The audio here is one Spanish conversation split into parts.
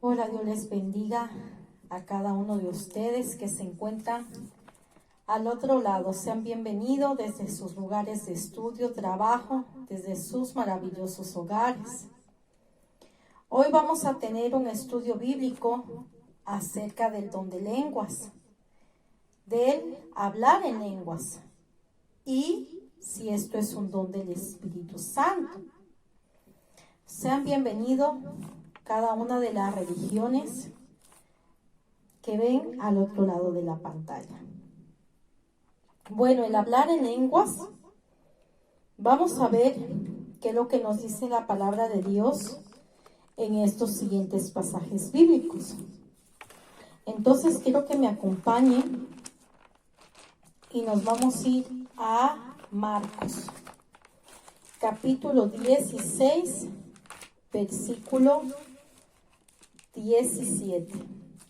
Hola, Dios les bendiga a cada uno de ustedes que se encuentran al otro lado. Sean bienvenidos desde sus lugares de estudio, trabajo, desde sus maravillosos hogares. Hoy vamos a tener un estudio bíblico acerca del don de lenguas, del hablar en lenguas y si esto es un don del Espíritu Santo. Sean bienvenidos cada una de las religiones que ven al otro lado de la pantalla. Bueno, el hablar en lenguas, vamos a ver qué es lo que nos dice la palabra de Dios en estos siguientes pasajes bíblicos. Entonces quiero que me acompañen y nos vamos a ir a Marcos, capítulo 16, versículo 17.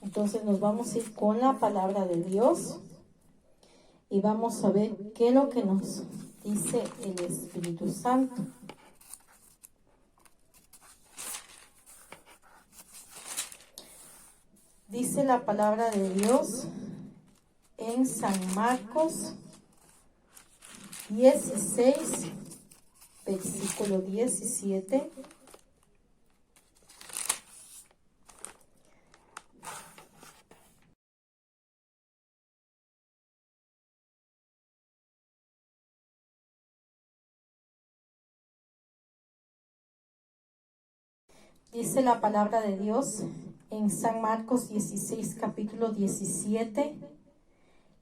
Entonces nos vamos a ir con la palabra de Dios y vamos a ver qué es lo que nos dice el Espíritu Santo. Dice la palabra de Dios en San Marcos 16, versículo 17. Dice la palabra de Dios en San Marcos 16, capítulo 17.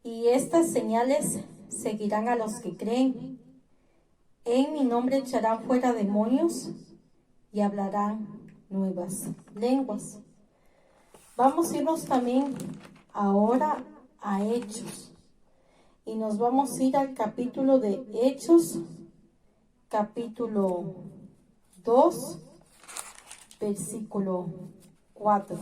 Y estas señales seguirán a los que creen. En mi nombre echarán fuera demonios y hablarán nuevas lenguas. Vamos a irnos también ahora a Hechos. Y nos vamos a ir al capítulo de Hechos, capítulo 2, versículo 4.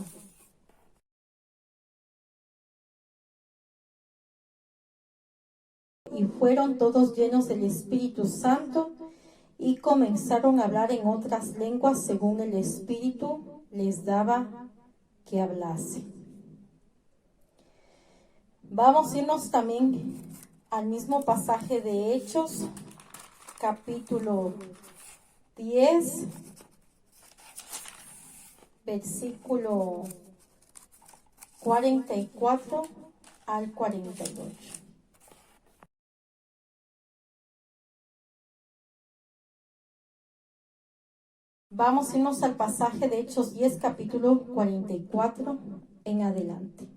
Y fueron todos llenos del Espíritu Santo y comenzaron a hablar en otras lenguas según el Espíritu les daba que hablase. Vamos a irnos también al mismo pasaje de Hechos, capítulo 10, versículo 44 al 48. Vamos a irnos al pasaje de Hechos 10, capítulo 44 en adelante.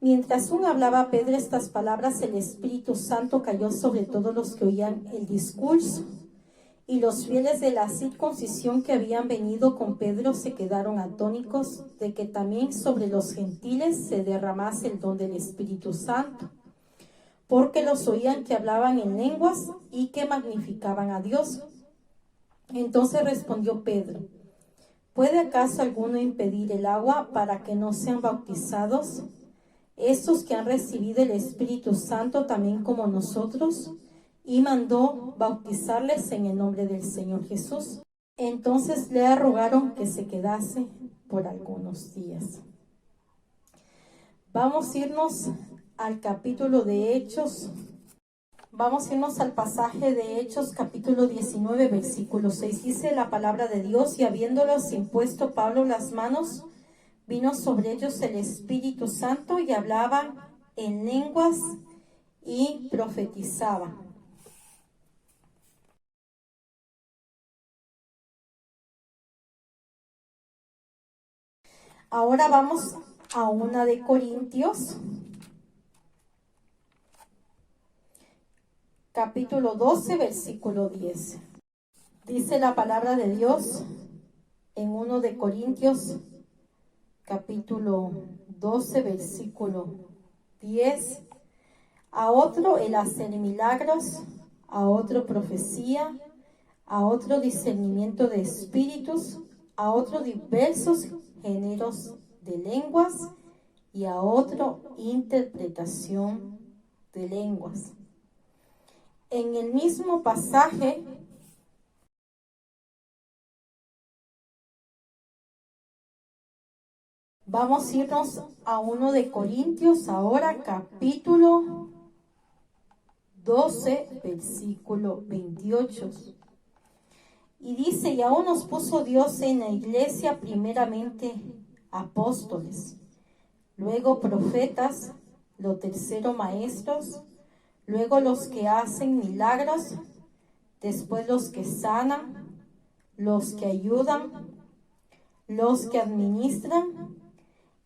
Mientras aún hablaba Pedro estas palabras, el Espíritu Santo cayó sobre todos los que oían el discurso. Y los fieles de la circuncisión que habían venido con Pedro se quedaron atónitos de que también sobre los gentiles se derramase el don del Espíritu Santo, porque los oían que hablaban en lenguas y que magnificaban a Dios. Entonces respondió Pedro: ¿puede acaso alguno impedir el agua para que no sean bautizados estos que han recibido el Espíritu Santo también como nosotros? Y mandó bautizarles en el nombre del Señor Jesús. Entonces le rogaron que se quedase por algunos días. Vamos a irnos al capítulo de Hechos. Vamos a irnos al pasaje de Hechos, capítulo 19, versículo 6. Dice la palabra de Dios: y habiéndolos impuesto Pablo las manos, vino sobre ellos el Espíritu Santo y hablaban en lenguas y profetizaban. Ahora vamos a una de Corintios, capítulo 12, versículo 10. Dice la palabra de Dios en 1 de Corintios, capítulo 12, versículo 10. A otro el hacer milagros, a otro profecía, a otro discernimiento de espíritus, a otro diversos géneros de lenguas y a otro interpretación de lenguas. En el mismo pasaje Vamos a irnos a 1 de Corintios, ahora capítulo 12, versículo 28. Y dice, y aún nos puso Dios en la iglesia primeramente apóstoles, luego profetas, lo tercero maestros, luego los que hacen milagros, después los que sanan, los que ayudan, los que administran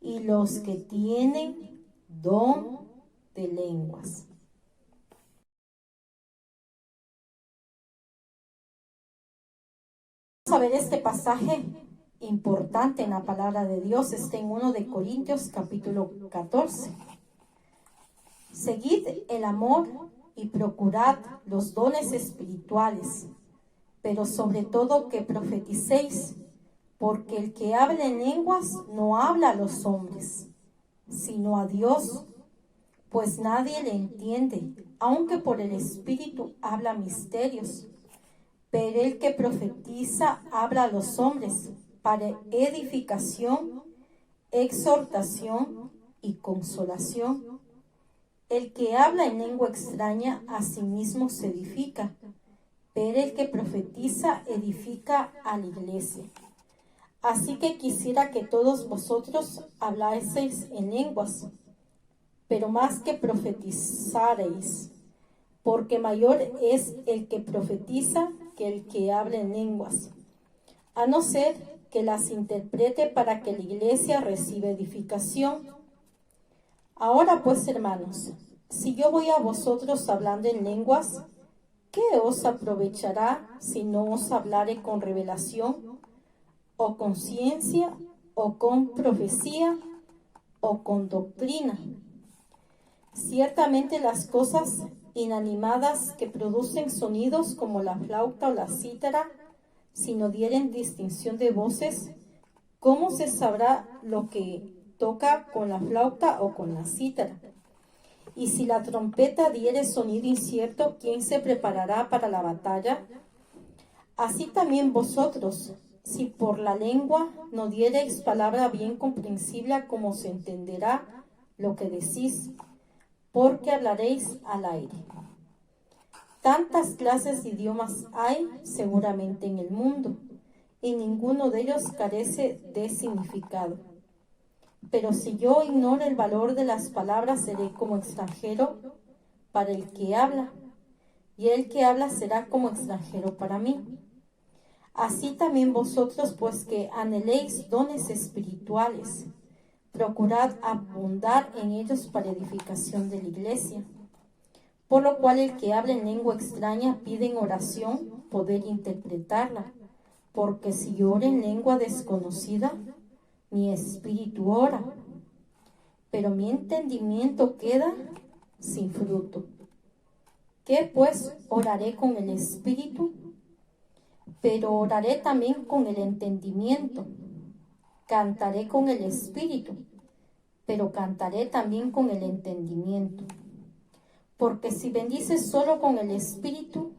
y los que tienen don de lenguas. Vamos a ver este pasaje importante en la palabra de Dios. Está en 1 de Corintios capítulo 14. Seguid el amor y procurad los dones espirituales, pero sobre todo que profeticéis, porque el que habla en lenguas no habla a los hombres, sino a Dios, pues nadie le entiende, aunque por el Espíritu habla misterios. Pero el que profetiza habla a los hombres para edificación, exhortación y consolación. El que habla en lengua extraña a sí mismo se edifica, pero el que profetiza edifica a la iglesia. Así que quisiera que todos vosotros hablaseis en lenguas, pero más que profetizareis, porque mayor es el que profetiza que el que habla en lenguas, a no ser que las interprete para que la iglesia reciba edificación. Ahora pues, hermanos, si yo voy a vosotros hablando en lenguas, ¿qué os aprovechará si no os hablare con revelación, o con ciencia, o con profecía, o con doctrina? Ciertamente las cosas inanimadas que producen sonidos como la flauta o la cítara, si no dieren distinción de voces, ¿cómo se sabrá lo que toca con la flauta o con la cítara? Y si la trompeta diere sonido incierto, ¿quién se preparará para la batalla? Así también vosotros, si por la lengua no diereis palabra bien comprensible, como se entenderá lo que decís, porque hablaréis al aire. Tantas clases de idiomas hay seguramente en el mundo, y ninguno de ellos carece de significado. Pero si yo ignoro el valor de las palabras, seré como extranjero para el que habla, y el que habla será como extranjero para mí. Así también vosotros, pues que anheléis dones espirituales, procurad abundar en ellos para edificación de la iglesia. Por lo cual el que habla en lengua extraña pide en oración poder interpretarla, porque si yo oro en lengua desconocida, mi espíritu ora, pero mi entendimiento queda sin fruto. ¿Qué pues? Oraré con el espíritu, pero oraré también con el entendimiento. Cantaré con el espíritu, pero cantaré también con el entendimiento. Porque si bendices solo con el espíritu,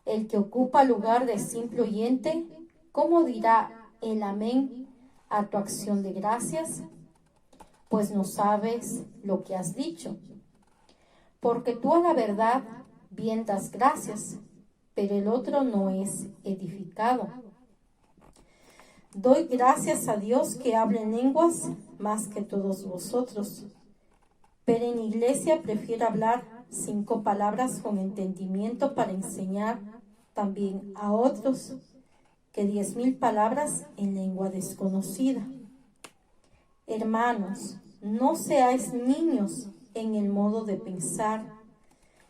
el que ocupa lugar de simple oyente, ¿cómo dirá el amén a tu acción de gracias? Pues no sabes lo que has dicho. Porque tú a la verdad bien das gracias, pero el otro no es edificado. Doy gracias a Dios que habla en lenguas más que todos vosotros, pero en iglesia prefiero hablar 5 palabras con entendimiento para enseñar también a otros, que 10,000 palabras en lengua desconocida. Hermanos, no seáis niños en el modo de pensar,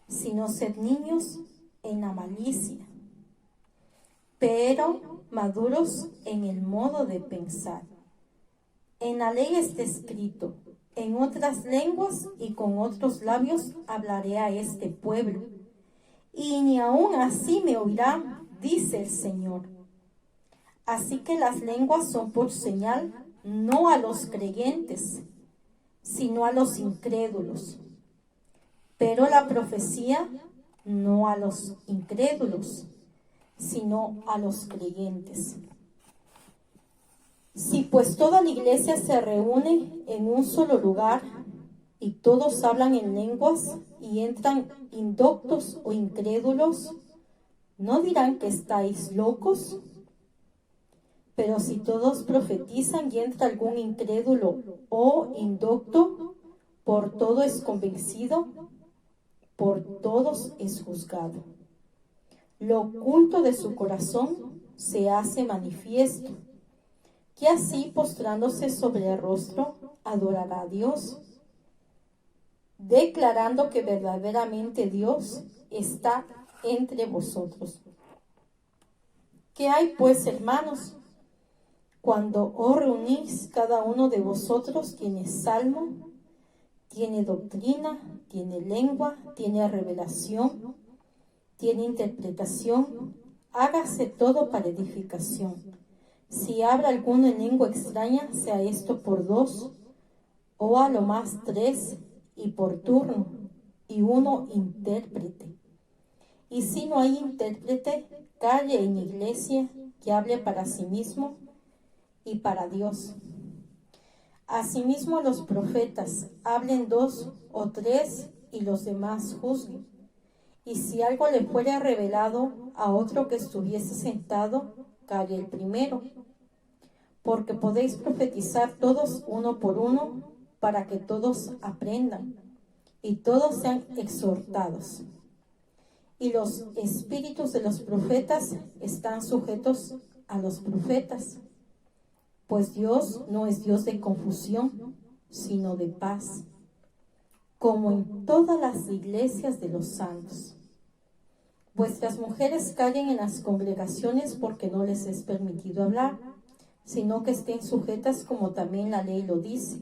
sino sed niños en la malicia, pero maduros en el modo de pensar. En la ley está escrito: en otras lenguas y con otros labios hablaré a este pueblo, y ni aun así me oirán, dice el Señor. Así que las lenguas son por señal, no a los creyentes, sino a los incrédulos. Pero la profecía no a los incrédulos, sino a los creyentes. Si pues toda la iglesia se reúne en un solo lugar y todos hablan en lenguas y entran indoctos o incrédulos, ¿no dirán que estáis locos? Pero si todos profetizan y entra algún incrédulo o indocto, por todo es convencido, por todos es juzgado. Lo oculto de su corazón se hace manifiesto, que así postrándose sobre el rostro adorará a Dios, declarando que verdaderamente Dios está entre vosotros. ¿Qué hay pues, hermanos? Cuando os reunís, cada uno de vosotros tiene salmo, tiene doctrina, tiene lengua, tiene revelación, tiene interpretación, hágase todo para edificación. Si habla alguno en lengua extraña, sea esto por dos, o a lo más tres, y por turno, y uno intérprete. Y si no hay intérprete, calle en iglesia, que hable para sí mismo y para Dios. Asimismo los profetas hablen dos o tres, y los demás juzguen. Y si algo le fuera revelado a otro que estuviese sentado, calle el primero. Porque podéis profetizar todos uno por uno, para que todos aprendan y todos sean exhortados. Y los espíritus de los profetas están sujetos a los profetas, pues Dios no es Dios de confusión, sino de paz, como en todas las iglesias de los santos. Vuestras mujeres callen en las congregaciones porque no les es permitido hablar, sino que estén sujetas como también la ley lo dice.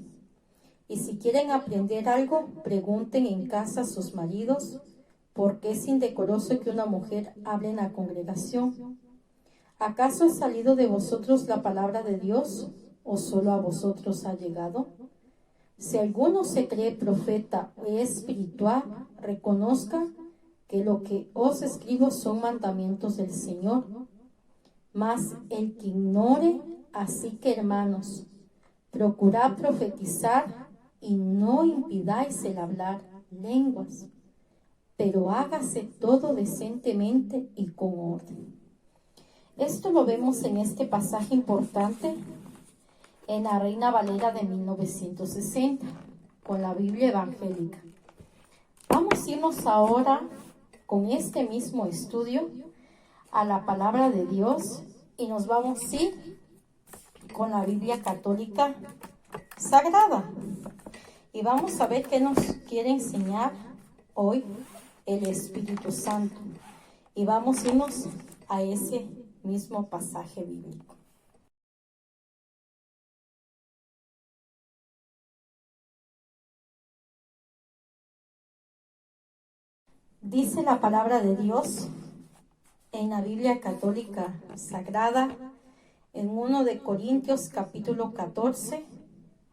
Y si quieren aprender algo, pregunten en casa a sus maridos, porque es indecoroso que una mujer hable en la congregación. ¿Acaso ha salido de vosotros la palabra de Dios, o solo a vosotros ha llegado? Si alguno se cree profeta o espiritual, reconozca que lo que os escribo son mandamientos del Señor. Mas el que ignore, así que hermanos, procurad profetizar y no impidáis el hablar lenguas, pero hágase todo decentemente y con orden. Esto lo vemos en este pasaje importante en la Reina Valera de 1960, con la Biblia evangélica. Vamos a irnos ahora con este mismo estudio a la palabra de Dios y nos vamos a ir con la Biblia católica sagrada. Y vamos a ver qué nos quiere enseñar hoy el Espíritu Santo. Y vamos a irnos a ese mismo pasaje bíblico. Dice la palabra de Dios en la Biblia católica sagrada, en 1 de Corintios capítulo 14,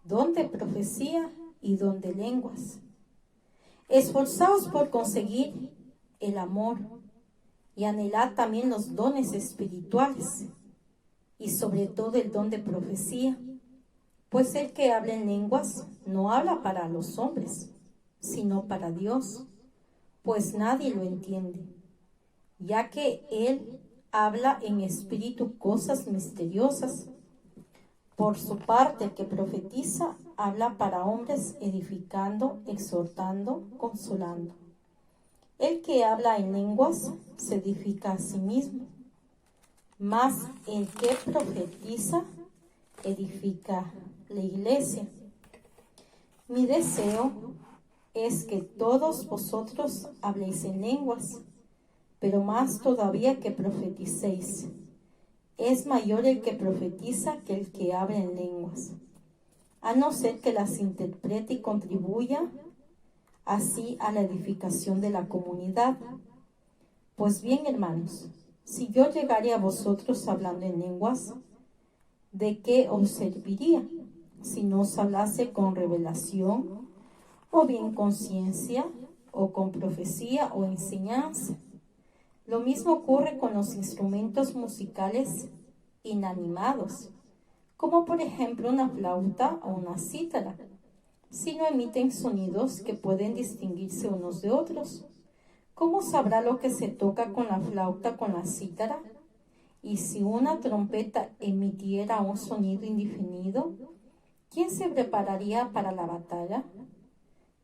donde profecía y donde lenguas. Esforzaos por conseguir el amor y anhelad también los dones espirituales y sobre todo el don de profecía, pues el que habla en lenguas no habla para los hombres, sino para Dios, pues nadie lo entiende, ya que él habla en espíritu cosas misteriosas. Por su parte, el que profetiza habla para hombres, edificando, exhortando, consolando. El que habla en lenguas se edifica a sí mismo, mas el que profetiza edifica la iglesia. Mi deseo es que todos vosotros habléis en lenguas, pero más todavía que profeticéis. Es mayor el que profetiza que el que habla en lenguas, a no ser que las interprete y contribuya así a la edificación de la comunidad. Pues bien, hermanos, si yo llegare a vosotros hablando en lenguas, ¿de qué os serviría si no os hablase con revelación, o bien con ciencia, o con profecía o enseñanza? Lo mismo ocurre con los instrumentos musicales inanimados. como por ejemplo una flauta o una cítara, si no emiten sonidos que pueden distinguirse unos de otros? ¿Cómo sabrá lo que se toca con la flauta, con la cítara? Y si una trompeta emitiera un sonido indefinido, ¿quién se prepararía para la batalla?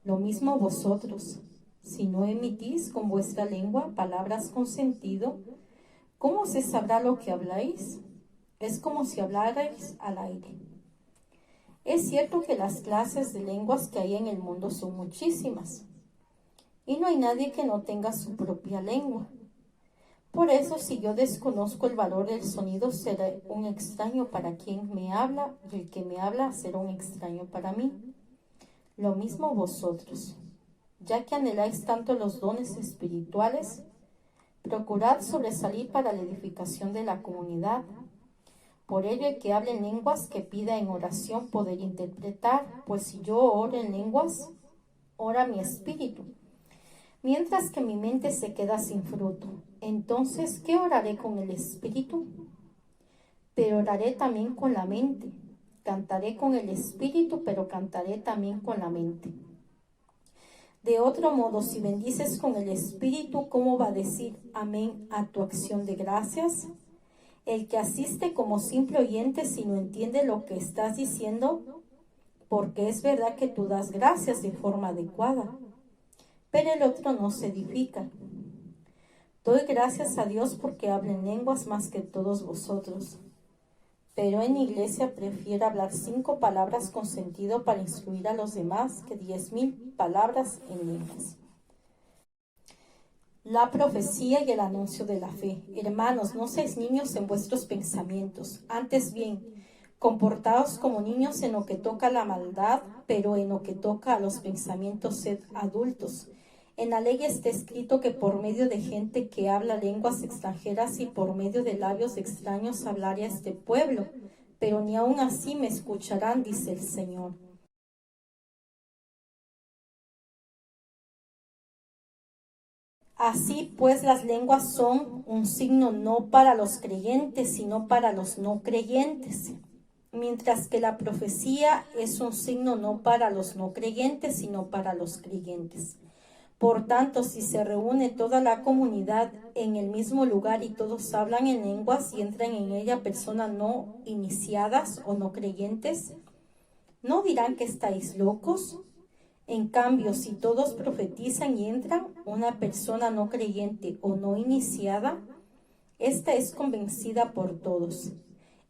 Lo mismo vosotros, si no emitís con vuestra lengua palabras con sentido, ¿cómo se sabrá lo que habláis? Es como si hablarais al aire. Es cierto que las clases de lenguas que hay en el mundo son muchísimas, y no hay nadie que no tenga su propia lengua. Por eso, si yo desconozco el valor del sonido, seré un extraño para quien me habla, y el que me habla será un extraño para mí. Lo mismo vosotros, ya que anheláis tanto los dones espirituales, procurad sobresalir para la edificación de la comunidad. Por ello, el que hable en lenguas, que pida en oración poder interpretar, pues si yo oro en lenguas, ora mi espíritu, mientras que mi mente se queda sin fruto. Entonces, ¿qué oraré con el espíritu? Pero oraré también con la mente. Cantaré con el espíritu, pero cantaré también con la mente. De otro modo, si bendices con el espíritu, ¿cómo va a decir amén a tu acción de gracias? El que asiste como simple oyente, si no entiende lo que estás diciendo, porque es verdad que tú das gracias de forma adecuada, pero el otro no se edifica. Doy gracias a Dios porque hablo en lenguas más que todos vosotros, pero en iglesia prefiero hablar 5 palabras con sentido para instruir a los demás que 10,000 palabras en lenguas. La profecía y el anuncio de la fe. Hermanos, no seáis niños en vuestros pensamientos, antes bien, comportaos como niños en lo que toca a la maldad, pero en lo que toca a los pensamientos sed adultos. En la ley está escrito que por medio de gente que habla lenguas extranjeras y por medio de labios extraños hablaré a este pueblo, pero ni aun así me escucharán, dice el Señor. Así pues, las lenguas son un signo no para los creyentes, sino para los no creyentes, mientras que la profecía es un signo no para los no creyentes, sino para los creyentes. Por tanto, si se reúne toda la comunidad en el mismo lugar y todos hablan en lenguas y entran en ella personas no iniciadas o no creyentes, ¿no dirán que estáis locos? En cambio, si todos profetizan y entran una persona no creyente o no iniciada, esta es convencida por todos,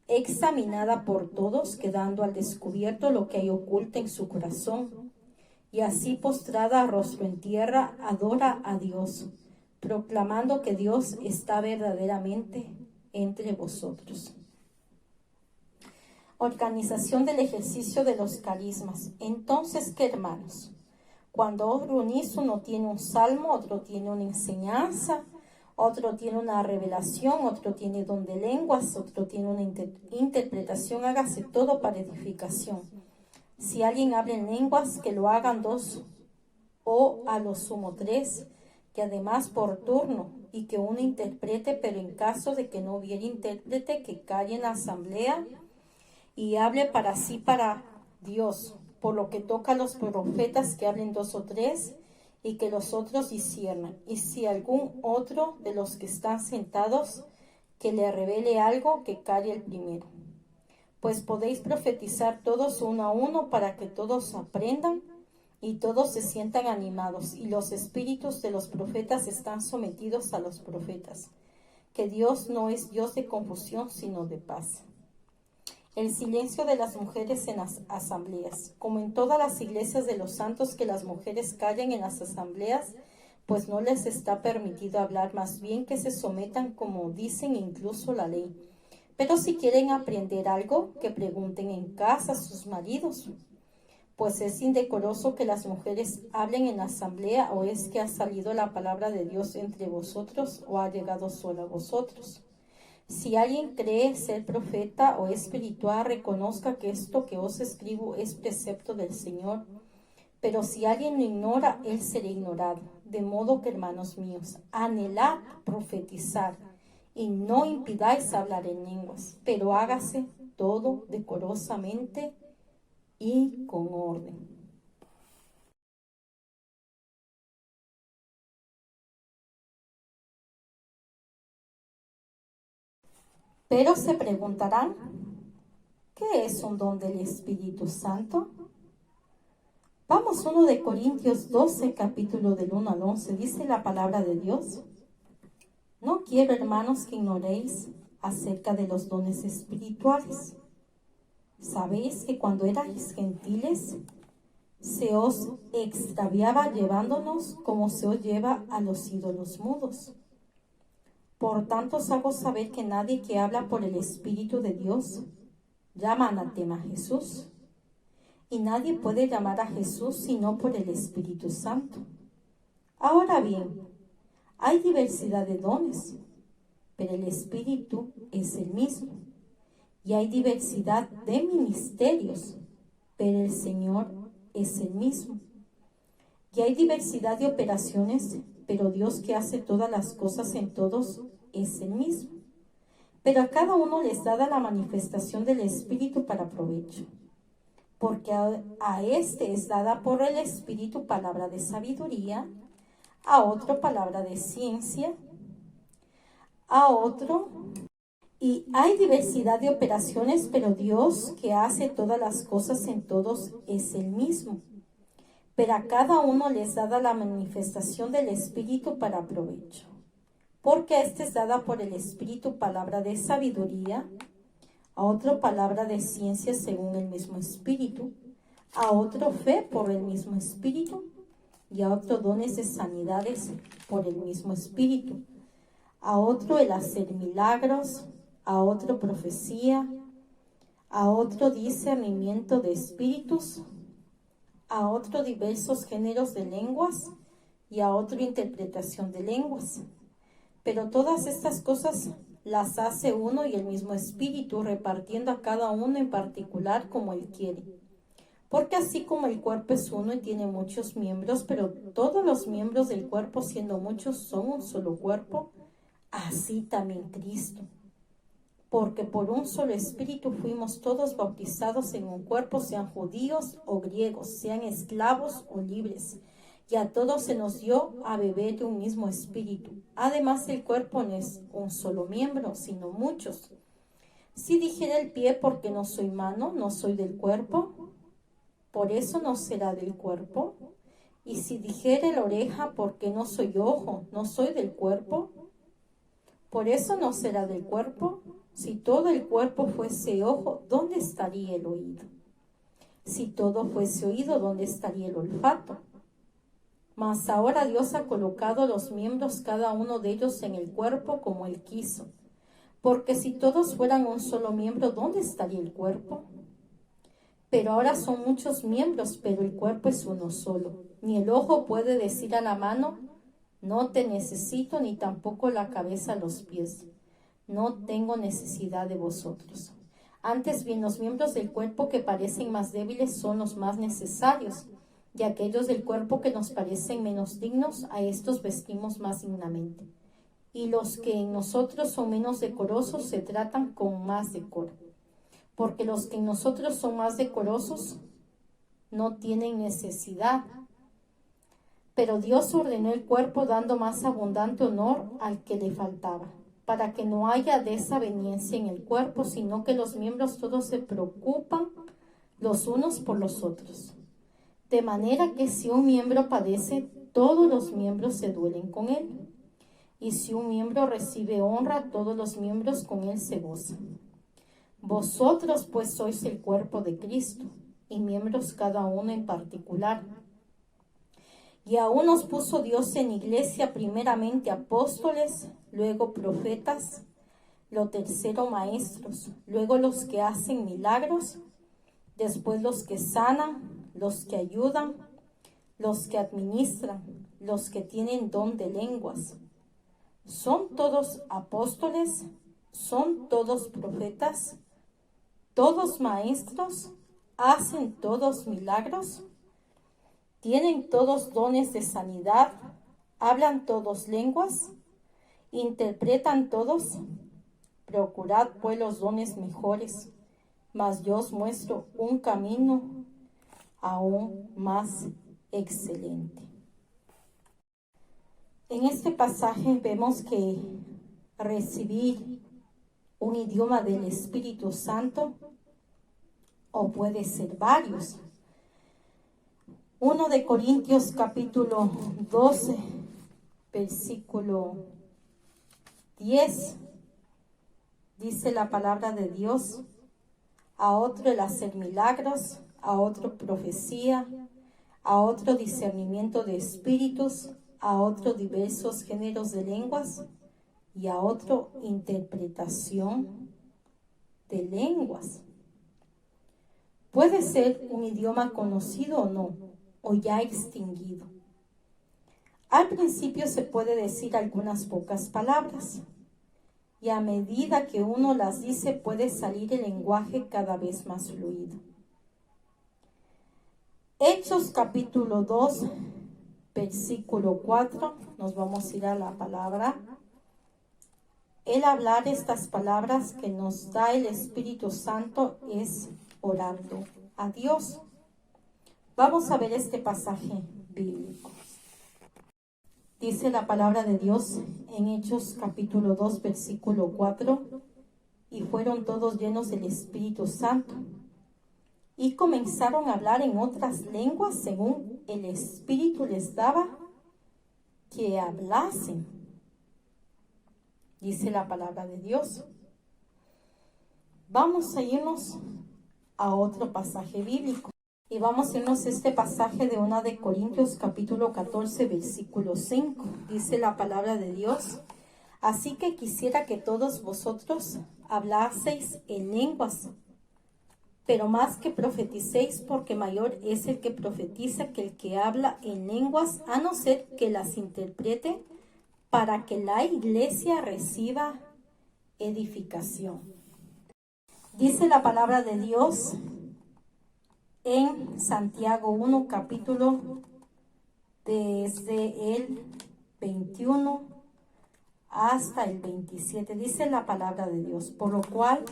examinada por todos, quedando al descubierto lo que hay oculto en su corazón. Y así postrada rostro en tierra, adora a Dios, proclamando que Dios está verdaderamente entre vosotros. Organización del ejercicio de los carismas. Entonces, ¿qué, hermanos? Cuando os reunís, uno tiene un salmo, otro tiene una enseñanza, otro tiene una revelación, otro tiene don de lenguas, otro tiene una interpretación. Hágase todo para edificación. Si alguien habla en lenguas, que lo hagan 2 o a lo sumo 3, que además por turno, y que uno interprete, pero en caso de que no hubiera intérprete, que calle en la asamblea y hable para sí, para Dios, por lo que toca a los profetas, que hablen 2 o 3, y que los otros disciernan. Y si algún otro de los que están sentados que le revele algo, que calle el primero. Pues podéis profetizar todos uno a uno, para que todos aprendan y todos se sientan animados, y los espíritus de los profetas están sometidos a los profetas, que Dios no es Dios de confusión, sino de paz. El silencio de las mujeres en las asambleas. Como en todas las iglesias de los santos, que las mujeres callen en las asambleas, pues no les está permitido hablar, más bien que se sometan, como dicen incluso la ley. Pero si quieren aprender algo, que pregunten en casa a sus maridos, pues es indecoroso que las mujeres hablen en la asamblea. ¿O es que ha salido la palabra de Dios entre vosotros, o ha llegado solo a vosotros? Si alguien cree ser profeta o espiritual, reconozca que esto que os escribo es precepto del Señor. Pero si alguien lo ignora, él será ignorado. De modo que, hermanos míos, anhelad profetizar, y no impidáis hablar en lenguas, pero hágase todo decorosamente y con orden. Pero se preguntarán, ¿qué es un don del Espíritu Santo? Vamos 1 de Corintios 12, capítulo del 1 al 11, dice la palabra de Dios. No quiero, hermanos, que ignoréis acerca de los dones espirituales. Sabéis que cuando erais gentiles, se os extraviaba llevándonos como se os lleva a los ídolos mudos. Por tanto, os hago saber que nadie que habla por el Espíritu de Dios llama anatema a Jesús. Y nadie puede llamar a Jesús sino por el Espíritu Santo. Ahora bien, hay diversidad de dones, pero el Espíritu es el mismo. Y hay diversidad de ministerios, pero el Señor es el mismo. Y hay diversidad de operaciones, pero Dios que hace todas las cosas en todos es el mismo. Pero a cada uno les da la manifestación del Espíritu para provecho. Porque a este es dada por el Espíritu palabra de sabiduría, a otro palabra de ciencia, a otro. Y hay diversidad de operaciones, pero Dios que hace todas las cosas en todos es el mismo. Pero a cada uno les dada la manifestación del Espíritu para provecho. Porque a este es dada por el Espíritu palabra de sabiduría, a otro palabra de ciencia según el mismo Espíritu, a otro fe por el mismo Espíritu, y a otro dones de sanidades por el mismo Espíritu, a otro el hacer milagros, a otro profecía, a otro discernimiento de espíritus, a otro diversos géneros de lenguas, y a otro interpretación de lenguas. Pero todas estas cosas las hace uno y el mismo Espíritu, repartiendo a cada uno en particular como Él quiere. Porque así como el cuerpo es uno y tiene muchos miembros, pero todos los miembros del cuerpo, siendo muchos, son un solo cuerpo, así también Cristo. Porque por un solo Espíritu fuimos todos bautizados en un cuerpo, sean judíos o griegos, sean esclavos o libres. Y a todos se nos dio a beber de un mismo Espíritu. Además, el cuerpo no es un solo miembro, sino muchos. Si dijera el pie, porque no soy mano, no soy del cuerpo, por eso no será del cuerpo. Y si dijera la oreja, porque no soy ojo, no soy del cuerpo, por eso no será del cuerpo. Si todo el cuerpo fuese ojo, ¿dónde estaría el oído? Si todo fuese oído, ¿dónde estaría el olfato? Mas ahora Dios ha colocado los miembros, cada uno de ellos, en el cuerpo como Él quiso. Porque si todos fueran un solo miembro, ¿dónde estaría el cuerpo? Pero ahora son muchos miembros, pero el cuerpo es uno solo. Ni el ojo puede decir a la mano, no te necesito, ni tampoco la cabeza a los pies, no tengo necesidad de vosotros. Antes bien, los miembros del cuerpo que parecen más débiles son los más necesarios, y aquellos del cuerpo que nos parecen menos dignos, a estos vestimos más dignamente. Y los que en nosotros son menos decorosos se tratan con más decoro. Porque los que en nosotros son más decorosos no tienen necesidad. Pero Dios ordenó el cuerpo dando más abundante honor al que le faltaba, para que no haya desaveniencia en el cuerpo, sino que los miembros todos se preocupan los unos por los otros. De manera que si un miembro padece, todos los miembros se duelen con él. Y si un miembro recibe honra, todos los miembros con él se gozan. Vosotros pues sois el cuerpo de Cristo, y miembros cada uno en particular. Y a unos puso Dios en iglesia, primeramente apóstoles, luego profetas, lo tercero maestros, luego los que hacen milagros, después los que sanan, los que ayudan, los que administran, los que tienen don de lenguas. ¿Son todos apóstoles? ¿Son todos profetas? ¿Todos maestros? ¿Hacen todos milagros? ¿Tienen todos dones de sanidad? ¿Hablan todos lenguas? ¿Interpretan todos? Procurad pues los dones mejores, mas yo os muestro un camino aún más excelente. En este pasaje vemos que recibir un idioma del Espíritu Santo, o puede ser varios. 1 de Corintios capítulo 12, versículo 10, dice la palabra de Dios: a otro el hacer milagros, a otro profecía, a otro discernimiento de espíritus, a otro diversos géneros de lenguas y a otro interpretación de lenguas. Puede ser un idioma conocido o no, o ya extinguido. Al principio se puede decir algunas pocas palabras, y a medida que uno las dice puede salir el lenguaje cada vez más fluido. Hechos capítulo 2, versículo 4, nos vamos a ir a la palabra. El hablar estas palabras que nos da el Espíritu Santo es orando a Dios. Vamos a ver este pasaje bíblico. Dice la palabra de Dios en Hechos capítulo 2, versículo 4, y fueron todos llenos del Espíritu Santo, y comenzaron a hablar en otras lenguas según el Espíritu les daba que hablasen. Dice la palabra de Dios. Vamos a irnos a otro pasaje bíblico. Y vamos a irnos a este pasaje de 1 de Corintios capítulo 14, versículo 5. Dice la palabra de Dios: así que quisiera que todos vosotros hablaseis en lenguas, pero más que profeticéis, porque mayor es el que profetiza que el que habla en lenguas, a no ser que las interprete, para que la iglesia reciba edificación. Dice la palabra de Dios en Santiago 1, capítulo desde el 21 hasta el 27. Dice la palabra de Dios: por lo cual,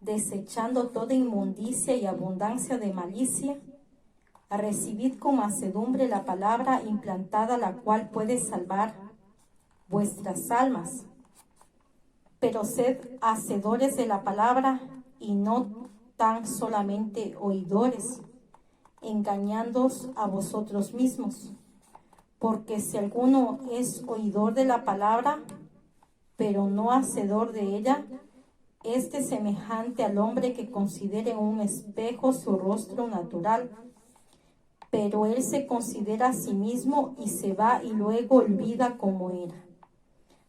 desechando toda inmundicia y abundancia de malicia, recibid con mansedumbre la palabra implantada, la cual puede salvar vuestras almas. Pero sed hacedores de la palabra y no tan solamente oidores, engañándoos a vosotros mismos. Porque si alguno es oidor de la palabra, pero no hacedor de ella, este es semejante al hombre que considera en un espejo su rostro natural, pero él se considera a sí mismo y se va y luego olvida cómo era.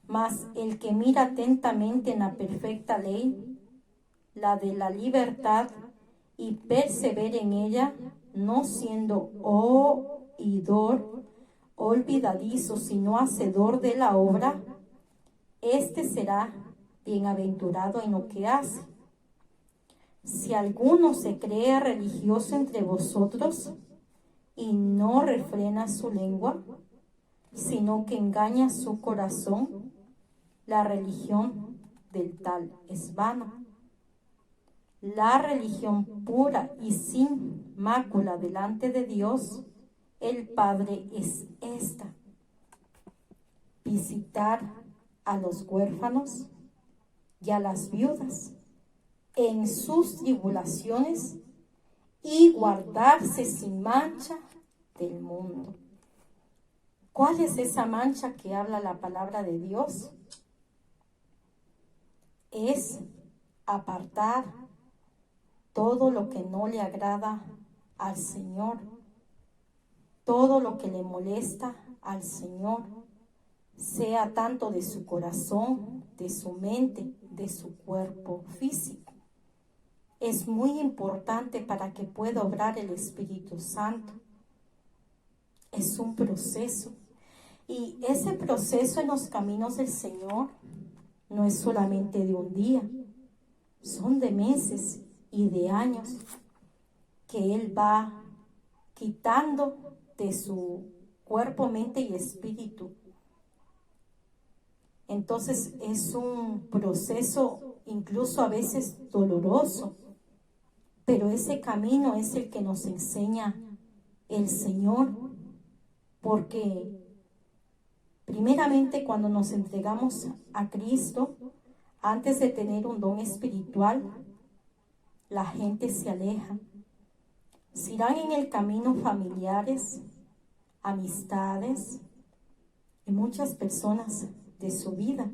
Mas el que mira atentamente en la perfecta ley, la de la libertad, y persevera en ella, no siendo oidor olvidadizo, sino hacedor de la obra, este será bienaventurado en lo que hace. Si alguno se cree religioso entre vosotros y no refrena su lengua, sino que engaña su corazón, la religión del tal es vana. La religión pura y sin mácula delante de Dios, el Padre, es esta: visitar a los huérfanos y a las viudas en sus tribulaciones y guardarse sin mancha del mundo. ¿Cuál es esa mancha que habla la palabra de Dios? Es apartar todo lo que no le agrada al Señor, todo lo que le molesta al Señor, sea tanto de su corazón, de su mente, de su cuerpo físico. Es muy importante para que pueda obrar el Espíritu Santo. Es un proceso. Y ese proceso en los caminos del Señor no es solamente de un día, son de meses y de años que Él va quitando de su cuerpo, mente y espíritu. Entonces es un proceso incluso a veces doloroso, pero ese camino es el que nos enseña el Señor, porque primeramente cuando nos entregamos a Cristo, antes de tener un don espiritual, la gente se aleja. Se irán en el camino familiares, amistades y muchas personas de su vida.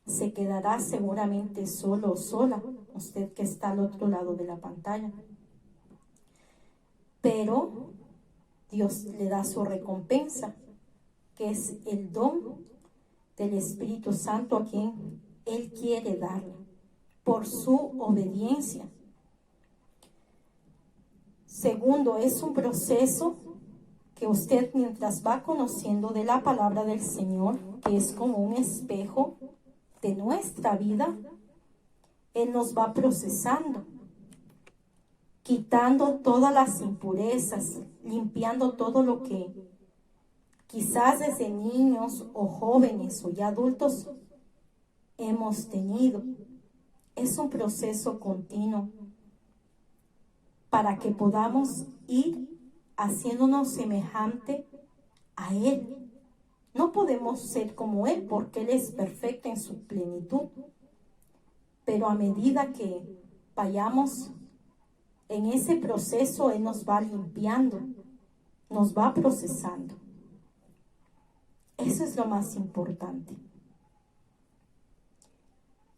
Se quedará seguramente solo o sola, usted que está al otro lado de la pantalla. Pero Dios le da su recompensa, que es el don del Espíritu Santo a quien Él quiere darle por su obediencia. Segundo, es un proceso que usted, mientras va conociendo de la palabra del Señor, que es como un espejo de nuestra vida, Él nos va procesando, quitando todas las impurezas, limpiando todo lo que quizás desde niños o jóvenes o ya adultos hemos tenido. Es un proceso continuo para que podamos ir haciéndonos semejante a Él. No podemos ser como Él porque Él es perfecto en su plenitud, pero a medida que vayamos en ese proceso, Él nos va limpiando, nos va procesando. Eso es lo más importante.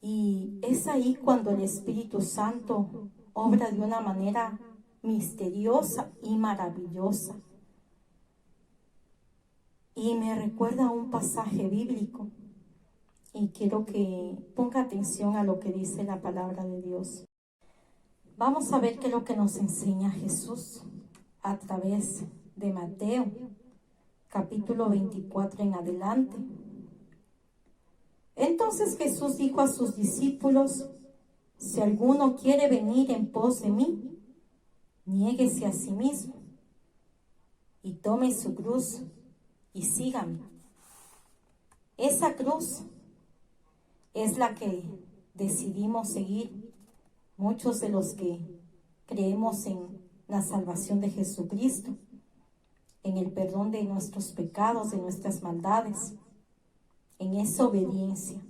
Y es ahí cuando el Espíritu Santo obra de una manera misteriosa y maravillosa. Y me recuerda un pasaje bíblico. Y quiero que ponga atención a lo que dice la palabra de Dios. Vamos a ver qué es lo que nos enseña Jesús a través de Mateo, capítulo 24 en adelante. Entonces Jesús dijo a sus discípulos: si alguno quiere venir en pos de mí, niéguese a sí mismo y tome su cruz y sígame. Esa cruz es la que decidimos seguir muchos de los que creemos en la salvación de Jesucristo, en el perdón de nuestros pecados, de nuestras maldades, en esa obediencia.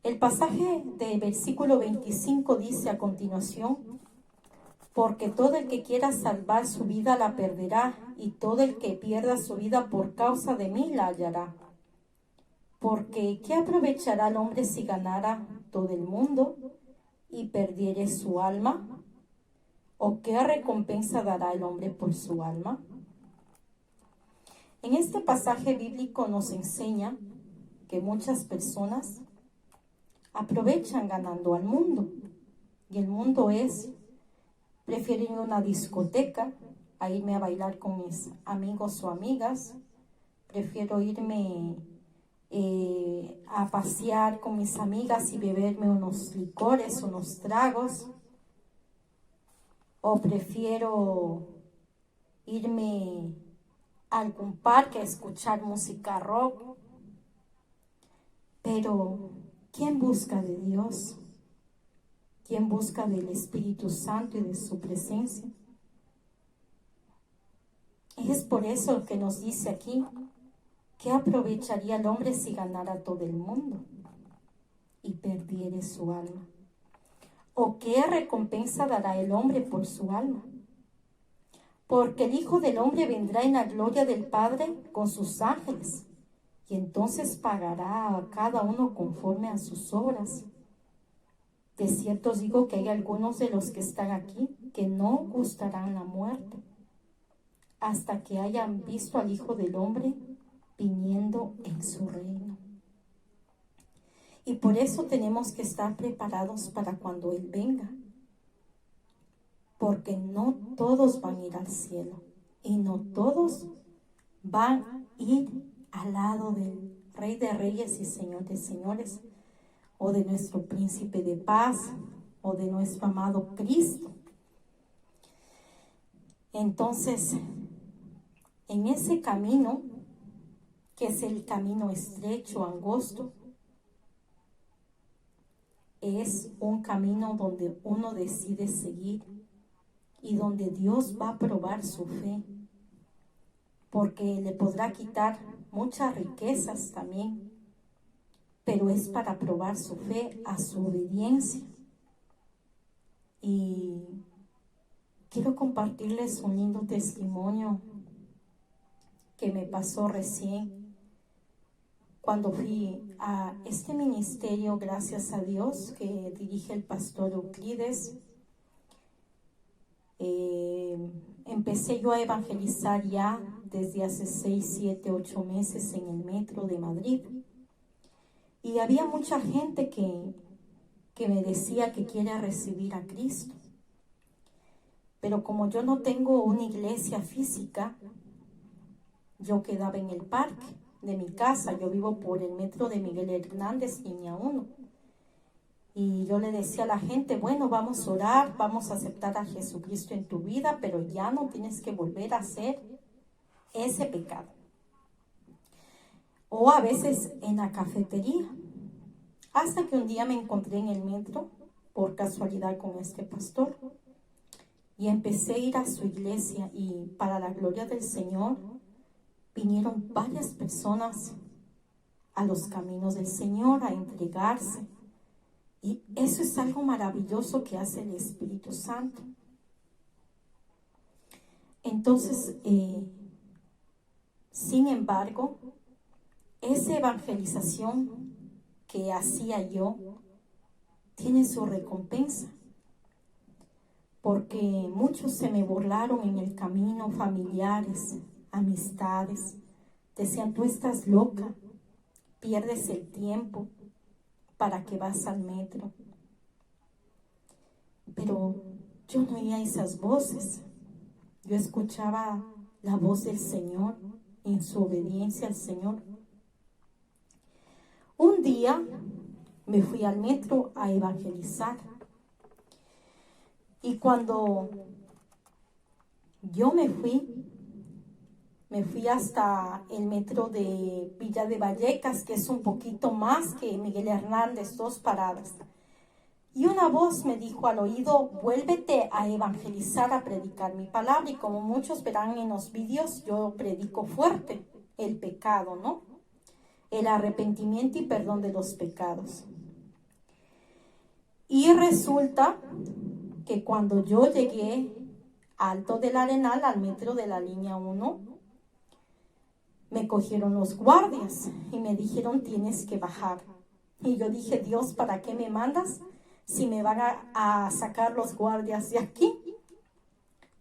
El pasaje del versículo 25 dice a continuación: porque todo el que quiera salvar su vida la perderá, y todo el que pierda su vida por causa de mí la hallará. Porque ¿qué aprovechará el hombre si ganara todo el mundo y perdiere su alma? ¿O qué recompensa dará el hombre por su alma? En este pasaje bíblico nos enseña que muchas personas aprovechan ganando al mundo. Y el mundo es, prefiero ir a una discoteca a irme a bailar con mis amigos o amigas. Prefiero irme a pasear con mis amigas y beberme unos licores, unos tragos. O prefiero irme a algún parque a escuchar música rock. Pero ¿quién busca de Dios? ¿Quién busca del Espíritu Santo y de su presencia? Es por eso que nos dice aquí: ¿qué aprovecharía el hombre si ganara todo el mundo y perdiere su alma? ¿O qué recompensa dará el hombre por su alma? Porque el Hijo del Hombre vendrá en la gloria del Padre con sus ángeles, y entonces pagará a cada uno conforme a sus obras. De cierto os digo que hay algunos de los que están aquí que no gustarán la muerte hasta que hayan visto al Hijo del Hombre viniendo en su reino. Y por eso tenemos que estar preparados para cuando Él venga, porque no todos van a ir al cielo y no todos van a ir al lado del Rey de Reyes y Señor de Señores, o de nuestro Príncipe de Paz, o de nuestro amado Cristo. Entonces, en ese camino, que es el camino estrecho, angosto, es un camino donde uno decide seguir y donde Dios va a probar su fe, porque le podrá quitar muchas riquezas también, pero es para probar su fe, a su obediencia. Y quiero compartirles un lindo testimonio que me pasó recién cuando fui a este ministerio, gracias a Dios, que dirige el pastor Euclides. Empecé yo a evangelizar ya desde hace 6, 7, 8 meses en el metro de Madrid. Y había mucha gente que me decía que quiere recibir a Cristo. Pero como yo no tengo una iglesia física, yo quedaba en el parque de mi casa. Yo vivo por el metro de Miguel Hernández, línea 1. Y yo le decía a la gente, bueno, vamos a orar, vamos a aceptar a Jesucristo en tu vida, pero ya no tienes que volver a hacer ese pecado. O a veces en la cafetería. Hasta que un día me encontré en el metro, por casualidad, con este pastor. Y empecé a ir a su iglesia y para la gloria del Señor, vinieron varias personas a los caminos del Señor a entregarse. Y eso es algo maravilloso que hace el Espíritu Santo. Entonces, sin embargo, esa evangelización que hacía yo tiene su recompensa. Porque muchos se me burlaron en el camino, familiares, amistades. Decían, tú estás loca, pierdes el tiempo, ¿para qué vas al metro? Pero yo no oía esas voces. Yo escuchaba la voz del Señor en su obediencia al Señor. Un día me fui al metro a evangelizar. Y cuando yo me fui hasta el metro de Villa de Vallecas, que es un poquito más que Miguel Hernández, 2 paradas. Y una voz me dijo al oído, vuélvete a evangelizar, a predicar mi palabra. Y como muchos verán en los vídeos, yo predico fuerte el pecado, ¿no? El arrepentimiento y perdón de los pecados. Y resulta que cuando yo llegué a Alto del Arenal, al metro de la línea 1, me cogieron los guardias y me dijeron, tienes que bajar. Y yo dije, Dios, ¿para qué me mandas si me van a sacar los guardias de aquí?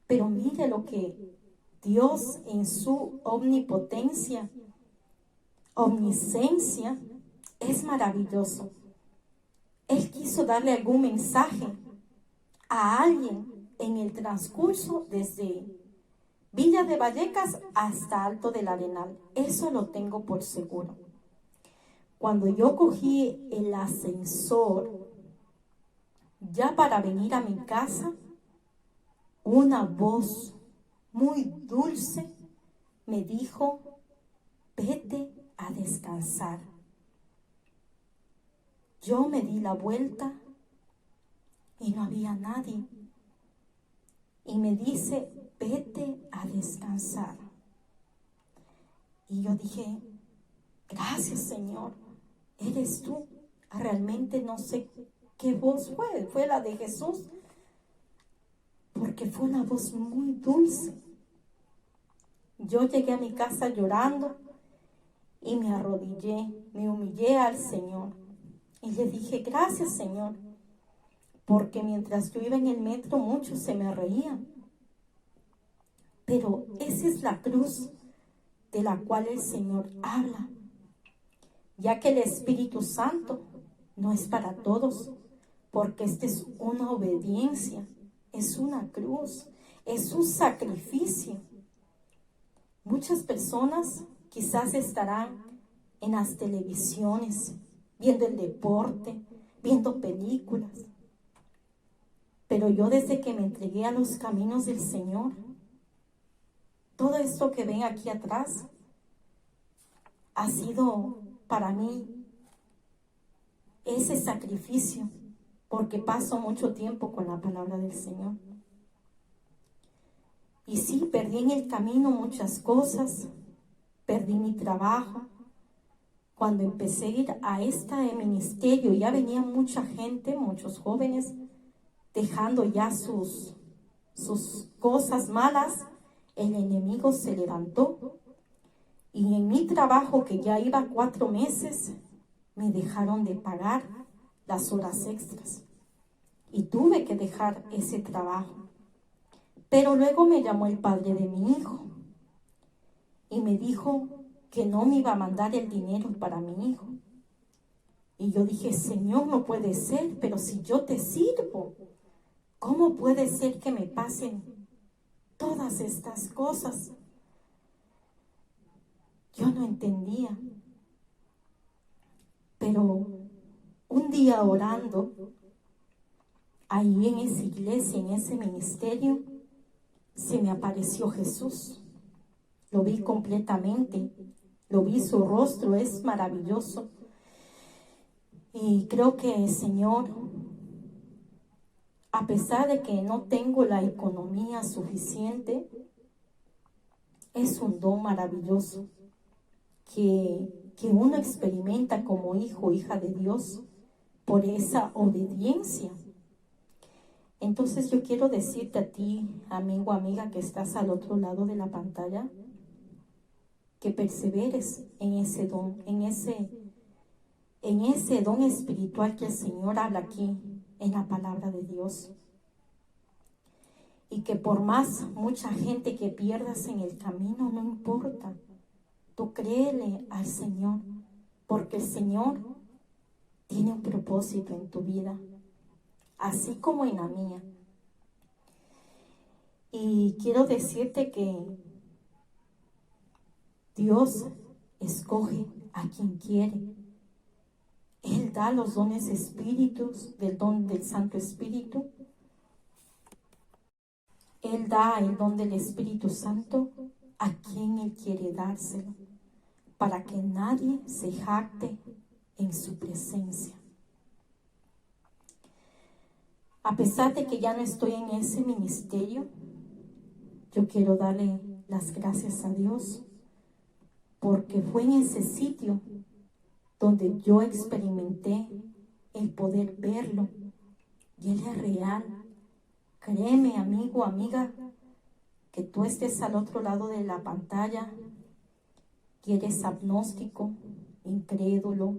Pero mire lo que Dios en su omnipotencia, omnisciencia, es maravilloso. Él quiso darle algún mensaje a alguien en el transcurso desde Villa de Vallecas hasta Alto del Arenal. Eso lo tengo por seguro. Cuando yo cogí el ascensor, ya para venir a mi casa, una voz muy dulce me dijo, vete a descansar. Yo me di la vuelta y no había nadie. Y me dice, vete a descansar. Y yo dije, gracias Señor, eres tú. Realmente no sé qué voz fue la de Jesús, porque fue una voz muy dulce. Yo llegué a mi casa llorando y me arrodillé, me humillé al Señor. Y le dije, gracias Señor, porque mientras yo iba en el metro muchos se me reían. Pero esa es la cruz de la cual el Señor habla, ya que el Espíritu Santo no es para todos, porque esta es una obediencia, es una cruz, es un sacrificio. Muchas personas quizás estarán en las televisiones, viendo el deporte, viendo películas. Pero yo desde que me entregué a los caminos del Señor, todo esto que ven aquí atrás ha sido para mí ese sacrificio porque paso mucho tiempo con la palabra del Señor. Y sí, perdí en el camino muchas cosas, perdí mi trabajo. Cuando empecé a ir a este ministerio, ya venía mucha gente, muchos jóvenes, dejando ya sus cosas malas. El enemigo se levantó y en mi trabajo, que ya iba 4 meses, me dejaron de pagar las horas extras y tuve que dejar ese trabajo. Pero luego me llamó el padre de mi hijo y me dijo que no me iba a mandar el dinero para mi hijo. Y yo dije, Señor, no puede ser, pero si yo te sirvo, ¿cómo puede ser que me pasen todas estas cosas? Yo no entendía. Pero un día orando, ahí en esa iglesia, en ese ministerio, se me apareció Jesús. Lo vi completamente, lo vi, su rostro es maravilloso. Y creo que el Señor, a pesar de que no tengo la economía suficiente, es un don maravilloso que uno experimenta como hijo o hija de Dios por esa obediencia. Entonces yo quiero decirte a ti, amigo, amiga, que estás al otro lado de la pantalla, que perseveres en ese don, en ese don espiritual que el Señor habla aquí en la palabra de Dios. Y que por más mucha gente que pierdas en el camino, no importa. Tú créele al Señor, porque el Señor tiene un propósito en tu vida, así como en la mía. Y quiero decirte que Dios escoge a quien quiere. Él da los dones espíritus, del don del Santo Espíritu. Él da el don del Espíritu Santo a quien Él quiere dárselo, para que nadie se jacte en su presencia. A pesar de que ya no estoy en ese ministerio, yo quiero darle las gracias a Dios, porque fue en ese sitio donde yo experimenté el poder verlo, y Él es real. Créeme, amigo, amiga, que tú estés al otro lado de la pantalla, que eres agnóstico, incrédulo,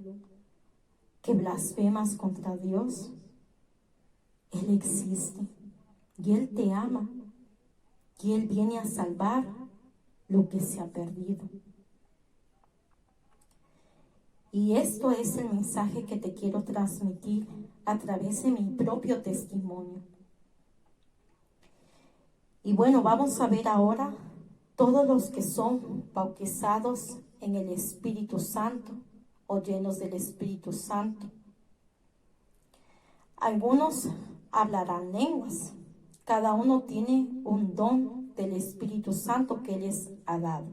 que blasfemas contra Dios. Él existe y Él te ama y Él viene a salvar lo que se ha perdido. Y esto es el mensaje que te quiero transmitir a través de mi propio testimonio. Y bueno, vamos a ver ahora todos los que son bautizados en el Espíritu Santo o llenos del Espíritu Santo. Algunos hablarán lenguas. Cada uno tiene un don del Espíritu Santo que les ha dado.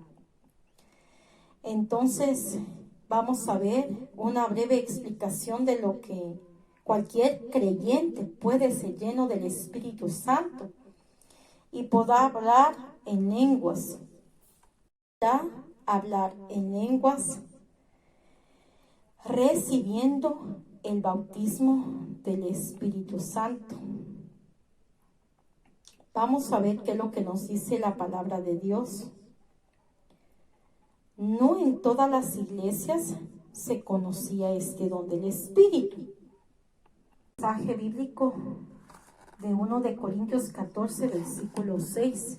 Entonces, vamos a ver una breve explicación de lo que cualquier creyente puede ser lleno del Espíritu Santo y podrá hablar en lenguas. Hablar en lenguas recibiendo el bautismo del Espíritu Santo. Vamos a ver qué es lo que nos dice la palabra de Dios. No en todas las iglesias se conocía este don del Espíritu. Pasaje bíblico de 1 de Corintios 14, versículo 6.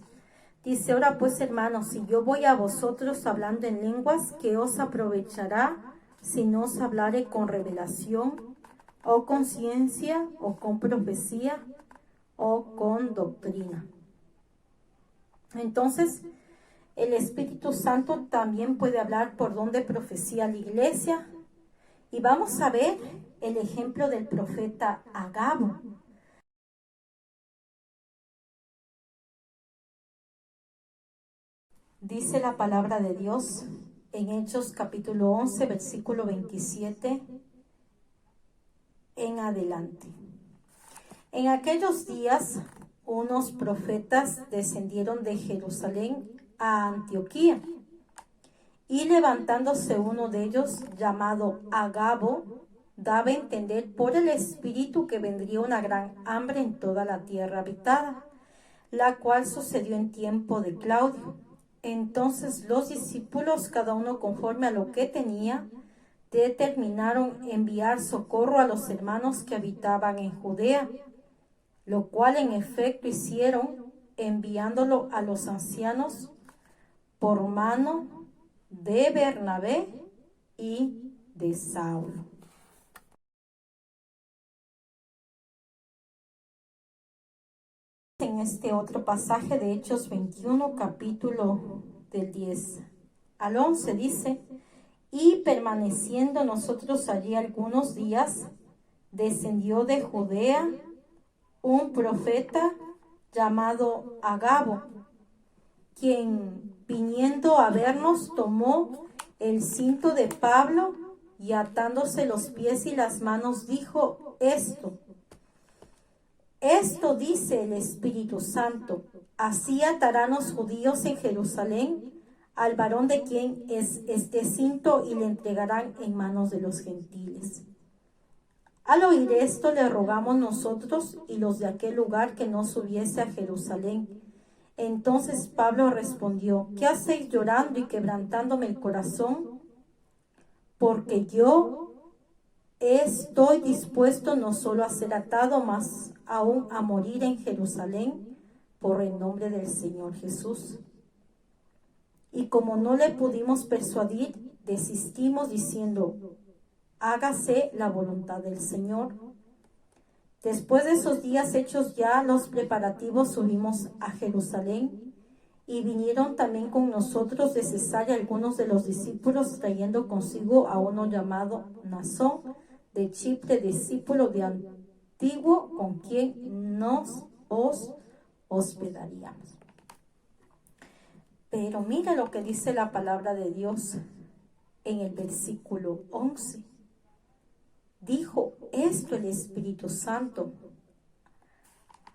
Dice, ahora pues, hermanos, si yo voy a vosotros hablando en lenguas, ¿qué os aprovechará si no os hablare con revelación, o con ciencia, o con profecía, o con doctrina? Entonces, el Espíritu Santo también puede hablar por don de profecía a la iglesia. Y vamos a ver el ejemplo del profeta Agabo. Dice la palabra de Dios en Hechos capítulo 11, versículo 27 en adelante. En aquellos días, unos profetas descendieron de Jerusalén a Antioquía, y levantándose uno de ellos, llamado Agabo, daba a entender por el Espíritu que vendría una gran hambre en toda la tierra habitada, la cual sucedió en tiempo de Claudio. Entonces los discípulos, cada uno conforme a lo que tenía, determinaron enviar socorro a los hermanos que habitaban en Judea, lo cual en efecto hicieron, enviándolo a los ancianos por mano de Bernabé y de Saulo. En este otro pasaje de Hechos 21, capítulo del 10 al 11, dice: y permaneciendo nosotros allí algunos días, descendió de Judea un profeta llamado Agabo, quien viniendo a vernos tomó el cinto de Pablo y atándose los pies y las manos dijo: Esto dice el Espíritu Santo, así atarán los judíos en Jerusalén al varón de quien es este cinto y le entregarán en manos de los gentiles. Al oír esto le rogamos nosotros y los de aquel lugar que no subiese a Jerusalén. Entonces Pablo respondió: ¿qué hacéis llorando y quebrantándome el corazón? Porque yo estoy dispuesto no solo a ser atado, mas aún a morir en Jerusalén por el nombre del Señor Jesús. Y como no le pudimos persuadir, desistimos diciendo: hágase la voluntad del Señor. Después de esos días hechos ya los preparativos, subimos a Jerusalén, y vinieron también con nosotros de Cesarea algunos de los discípulos, trayendo consigo a uno llamado Mnasón de Chipre, discípulo de Antiguo, con quien nos hospedaríamos. Pero mira lo que dice la palabra de Dios en el versículo 11. Dijo esto el Espíritu Santo.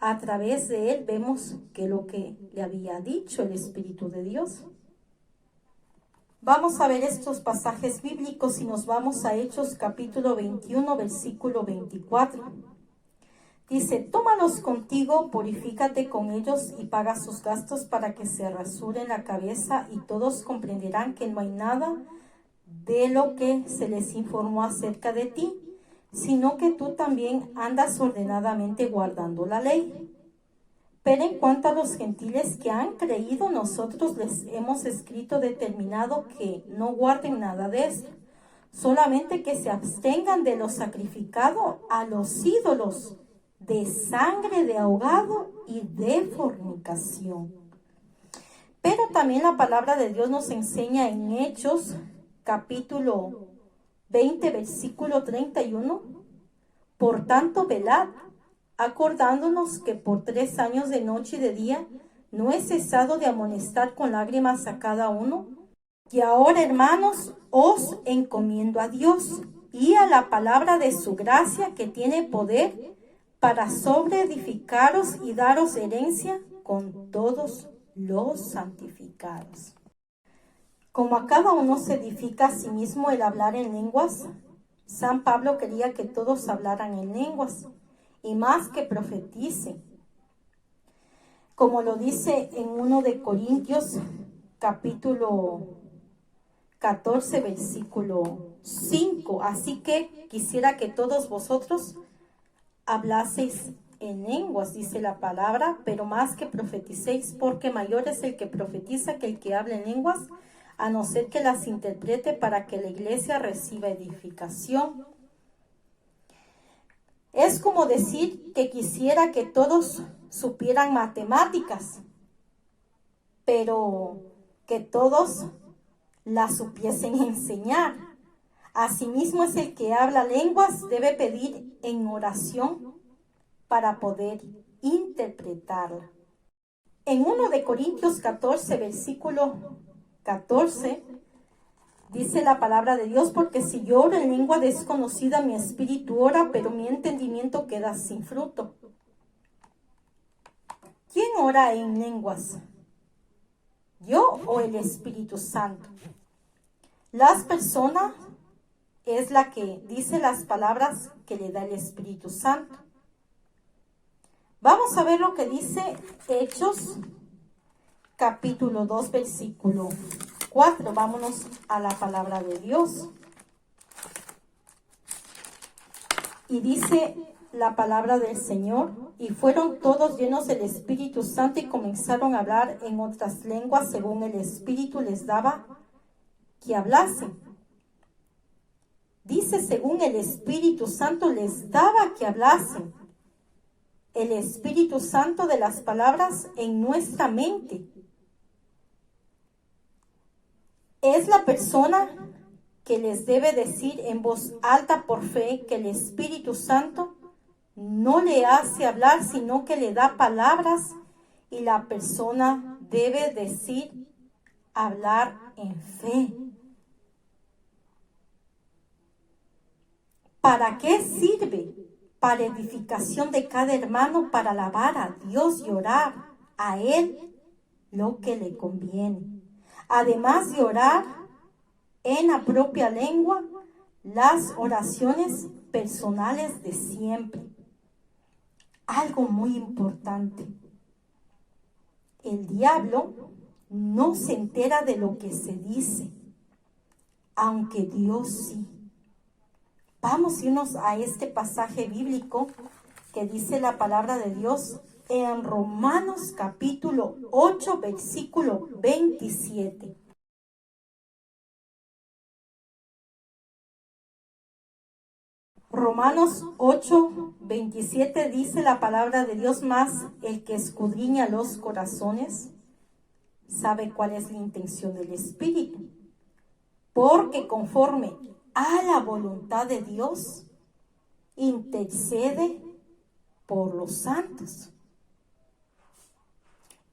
A través de él vemos que lo que le había dicho el Espíritu de Dios. Vamos a ver estos pasajes bíblicos y nos vamos a Hechos capítulo 21, versículo 24. Dice: tómalos contigo, purifícate con ellos y paga sus gastos para que se rasuren la cabeza, y todos comprenderán que no hay nada de lo que se les informó acerca de ti, sino que tú también andas ordenadamente guardando la ley. Pero en cuanto a los gentiles que han creído, nosotros les hemos escrito determinado que no guarden nada de esto, solamente que se abstengan de lo sacrificado a los ídolos, de sangre de ahogado y de fornicación. Pero también la palabra de Dios nos enseña en Hechos capítulo 20, versículo 31. Por tanto, velad, acordándonos que por 3 años de noche y de día no he cesado de amonestar con lágrimas a cada uno. Y ahora, hermanos, os encomiendo a Dios y a la palabra de su gracia, que tiene poder para sobreedificaros y daros herencia con todos los santificados. Como a cada uno se edifica a sí mismo el hablar en lenguas, San Pablo quería que todos hablaran en lenguas, y más que profeticen. Como lo dice en 1 de Corintios, capítulo 14, versículo 5. Así que quisiera que todos vosotros hablaseis en lenguas, dice la palabra, pero más que profeticéis, porque mayor es el que profetiza que el que habla en lenguas, a no ser que las interprete, para que la iglesia reciba edificación. Es como decir que quisiera que todos supieran matemáticas, pero que todos las supiesen enseñar. Asimismo es el que habla lenguas, debe pedir en oración para poder interpretarla. En 1 de Corintios 14, versículo 14, dice la palabra de Dios: porque si yo oro en lengua desconocida, mi espíritu ora, pero mi entendimiento queda sin fruto. ¿Quién ora en lenguas? ¿Yo o el Espíritu Santo? Las personas es la que dice las palabras que le da el Espíritu Santo. Vamos a ver lo que dice Hechos, capítulo 2, versículo 4. Vámonos a la palabra de Dios. Y dice la palabra del Señor: y fueron todos llenos del Espíritu Santo y comenzaron a hablar en otras lenguas según el Espíritu les daba que hablasen. Dice, según el Espíritu Santo les daba que hablasen. El Espíritu Santo de las palabras en nuestra mente. Es la persona que les debe decir en voz alta por fe que el Espíritu Santo no le hace hablar, sino que le da palabras y la persona debe decir, hablar en fe. ¿Para qué sirve? Para edificación de cada hermano, para alabar a Dios y orar a Él lo que le conviene. Además de orar en la propia lengua, las oraciones personales de siempre. Algo muy importante. El diablo no se entera de lo que se dice, aunque Dios sí. Vamos a irnos a este pasaje bíblico que dice la palabra de Dios en Romanos capítulo 8, versículo 27. Romanos 8, 27 dice la palabra de Dios: más el que escudriña los corazones sabe cuál es la intención del Espíritu, porque conforme a la voluntad de Dios intercede por los santos.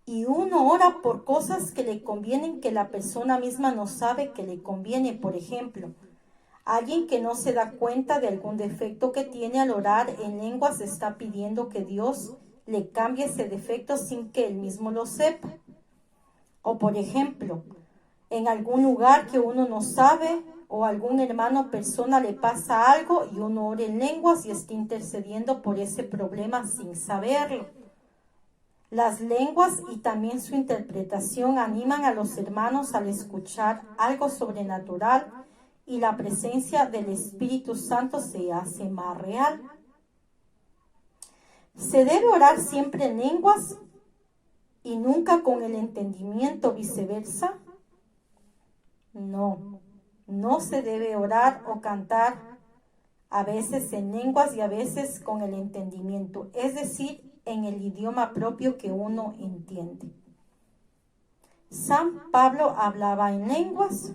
Y uno ora por cosas que le convienen, que la persona misma no sabe que le conviene. Por ejemplo, alguien que no se da cuenta de algún defecto que tiene, al orar en lenguas está pidiendo que Dios le cambie ese defecto sin que él mismo lo sepa. O por ejemplo, en algún lugar que uno no sabe, o algún hermano o persona le pasa algo y uno ora en lenguas y está intercediendo por ese problema sin saberlo. Las lenguas y también su interpretación animan a los hermanos al escuchar algo sobrenatural y la presencia del Espíritu Santo se hace más real. ¿Se debe orar siempre en lenguas y nunca con el entendimiento, viceversa? No, no se debe orar o cantar a veces en lenguas y a veces con el entendimiento, es decir, en el idioma propio que uno entiende. ¿San Pablo hablaba en lenguas?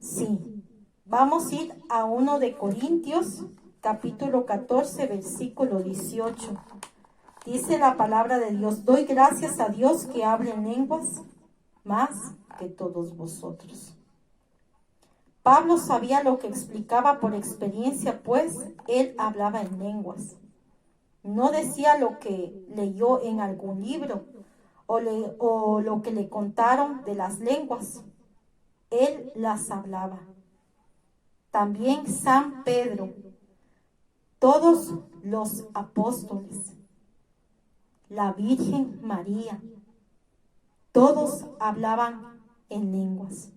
Sí. Vamos a ir a 1 de Corintios, capítulo 14, versículo 18. Dice la palabra de Dios: doy gracias a Dios que habla en lenguas más que todos vosotros. Pablo sabía lo que explicaba por experiencia, pues él hablaba en lenguas. No decía lo que leyó en algún libro o lo que le contaron de las lenguas. Él las hablaba. También San Pedro, todos los apóstoles, la Virgen María, todos hablaban en lenguas.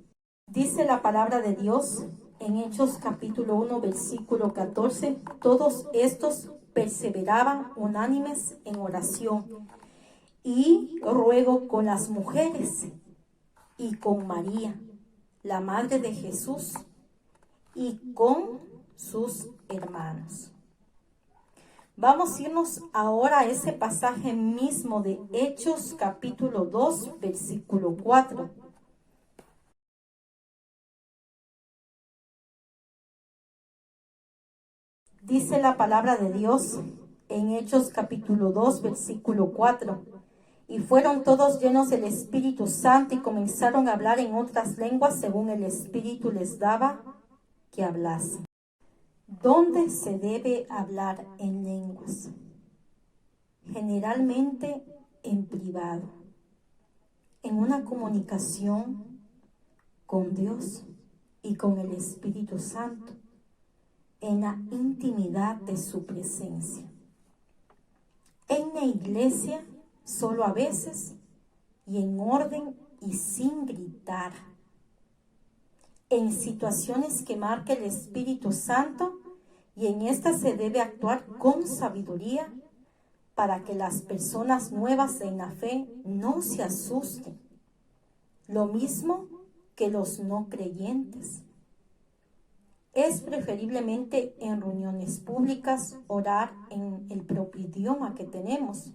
Dice la palabra de Dios en Hechos capítulo 1, versículo 14, todos estos perseveraban unánimes en oración y ruego con las mujeres y con María, la madre de Jesús, y con sus hermanos. Vamos a irnos ahora a ese pasaje mismo de Hechos capítulo 2, versículo 4. Dice la palabra de Dios en Hechos capítulo 2, versículo 4. Y fueron todos llenos del Espíritu Santo y comenzaron a hablar en otras lenguas según el Espíritu les daba que hablasen. ¿Dónde se debe hablar en lenguas? generalmente en privado, en una comunicación con Dios y con el Espíritu Santo, en la intimidad de su presencia. En la iglesia, solo a veces, y en orden y sin gritar. En situaciones que marque el Espíritu Santo, y en estas se debe actuar con sabiduría para que las personas nuevas en la fe no se asusten. Lo mismo que los no creyentes. Es preferiblemente en reuniones públicas orar en el propio idioma que tenemos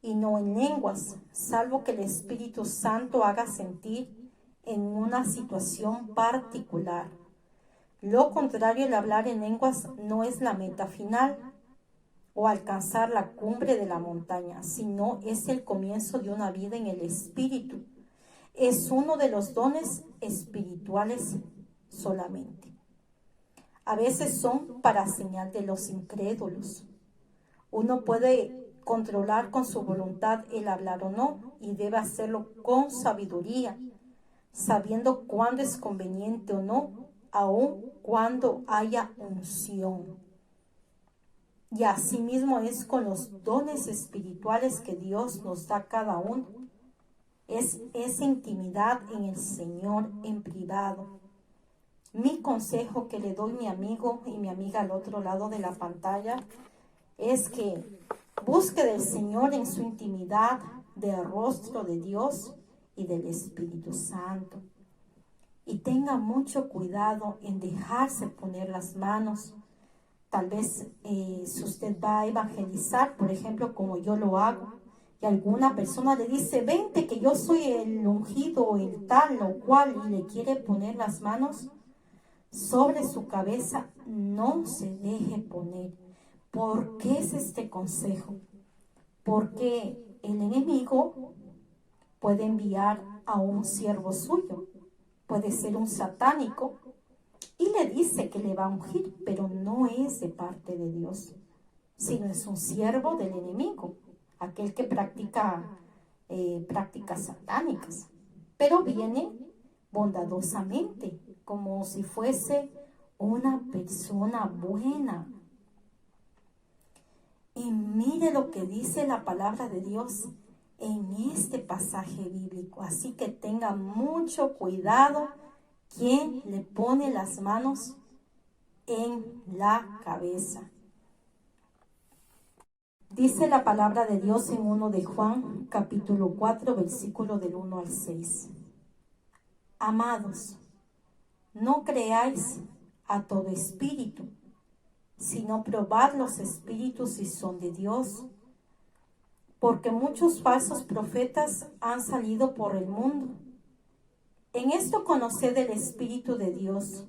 y no en lenguas, salvo que el Espíritu Santo haga sentir en una situación particular. Lo contrario, el hablar en lenguas no es la meta final o alcanzar la cumbre de la montaña, sino es el comienzo de una vida en el Espíritu. Es uno de los dones espirituales solamente. A veces son para señal de los incrédulos. Uno puede controlar con su voluntad el hablar o no, y debe hacerlo con sabiduría, sabiendo cuándo es conveniente o no, aun cuando haya unción. Y asimismo es con los dones espirituales que Dios nos da a cada uno. Es esa intimidad en el Señor en privado. Mi consejo que le doy a mi amigo y mi amiga al otro lado de la pantalla es que busque del Señor en su intimidad, del rostro de Dios y del Espíritu Santo. Y tenga mucho cuidado en dejarse poner las manos. Tal vez si usted va a evangelizar, por ejemplo, como yo lo hago, y alguna persona le dice, vente que yo soy el ungido, el tal o cual, y le quiere poner las manos sobre su cabeza, no se deje poner. ¿Por qué es este consejo? Porque el enemigo puede enviar a un siervo suyo, puede ser un satánico, y le dice que le va a ungir, pero no es de parte de Dios, sino es un siervo del enemigo, aquel que practica prácticas satánicas, pero viene bondadosamente, como si fuese una persona buena. Y mire lo que dice la palabra de Dios en este pasaje bíblico. Así que tenga mucho cuidado quien le pone las manos en la cabeza. Dice la palabra de Dios en 1 de Juan, capítulo 4, versículo del 1 al 6. Amados, no creáis a todo espíritu, sino probad los espíritus si son de Dios, porque muchos falsos profetas han salido por el mundo. En esto conoced el Espíritu de Dios.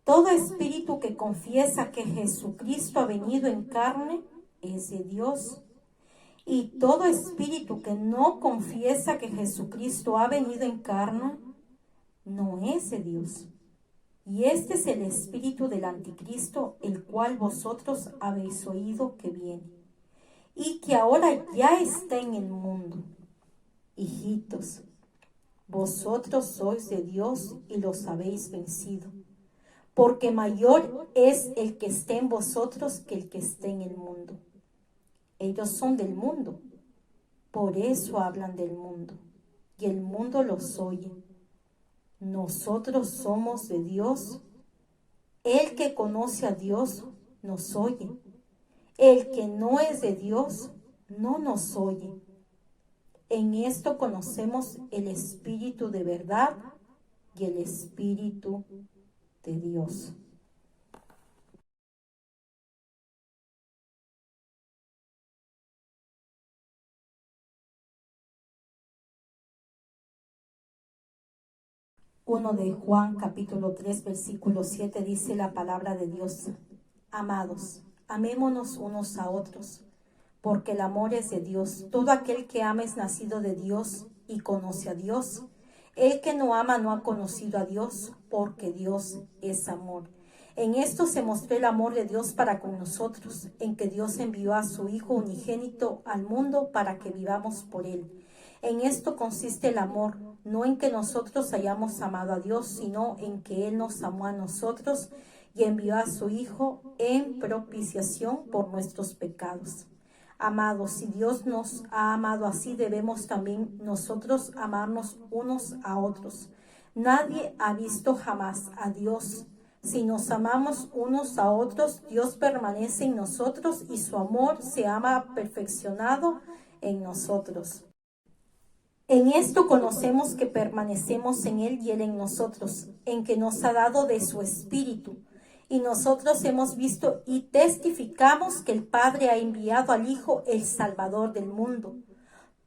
Todo espíritu que confiesa que Jesucristo ha venido en carne es de Dios. Y todo espíritu que no confiesa que Jesucristo ha venido en carne no es de Dios. Y este es el espíritu del anticristo, el cual vosotros habéis oído que viene, y que ahora ya está en el mundo. Hijitos, vosotros sois de Dios y los habéis vencido, porque mayor es el que esté en vosotros que el que esté en el mundo. Ellos son del mundo, por eso hablan del mundo, y el mundo los oye. Nosotros somos de Dios. El que conoce a Dios nos oye. El que no es de Dios no nos oye. En esto conocemos el espíritu de verdad y el espíritu de Dios. Uno de Juan capítulo 3 versículo 7 dice la palabra de Dios: Amados, amémonos unos a otros, porque el amor es de Dios. Todo aquel que ama es nacido de Dios y conoce a Dios. El que no ama no ha conocido a Dios, porque Dios es amor. En esto se mostró el amor de Dios para con nosotros, en que Dios envió a su Hijo unigénito al mundo para que vivamos por Él. En esto consiste el amor, no en que nosotros hayamos amado a Dios, sino en que Él nos amó a nosotros y envió a su Hijo en propiciación por nuestros pecados. Amados, si Dios nos ha amado así, debemos también nosotros amarnos unos a otros. Nadie ha visto jamás a Dios. Si nos amamos unos a otros, Dios permanece en nosotros y su amor se ha perfeccionado en nosotros. En esto conocemos que permanecemos en Él y Él en nosotros, en que nos ha dado de su Espíritu. Y nosotros hemos visto y testificamos que el Padre ha enviado al Hijo, el Salvador del mundo.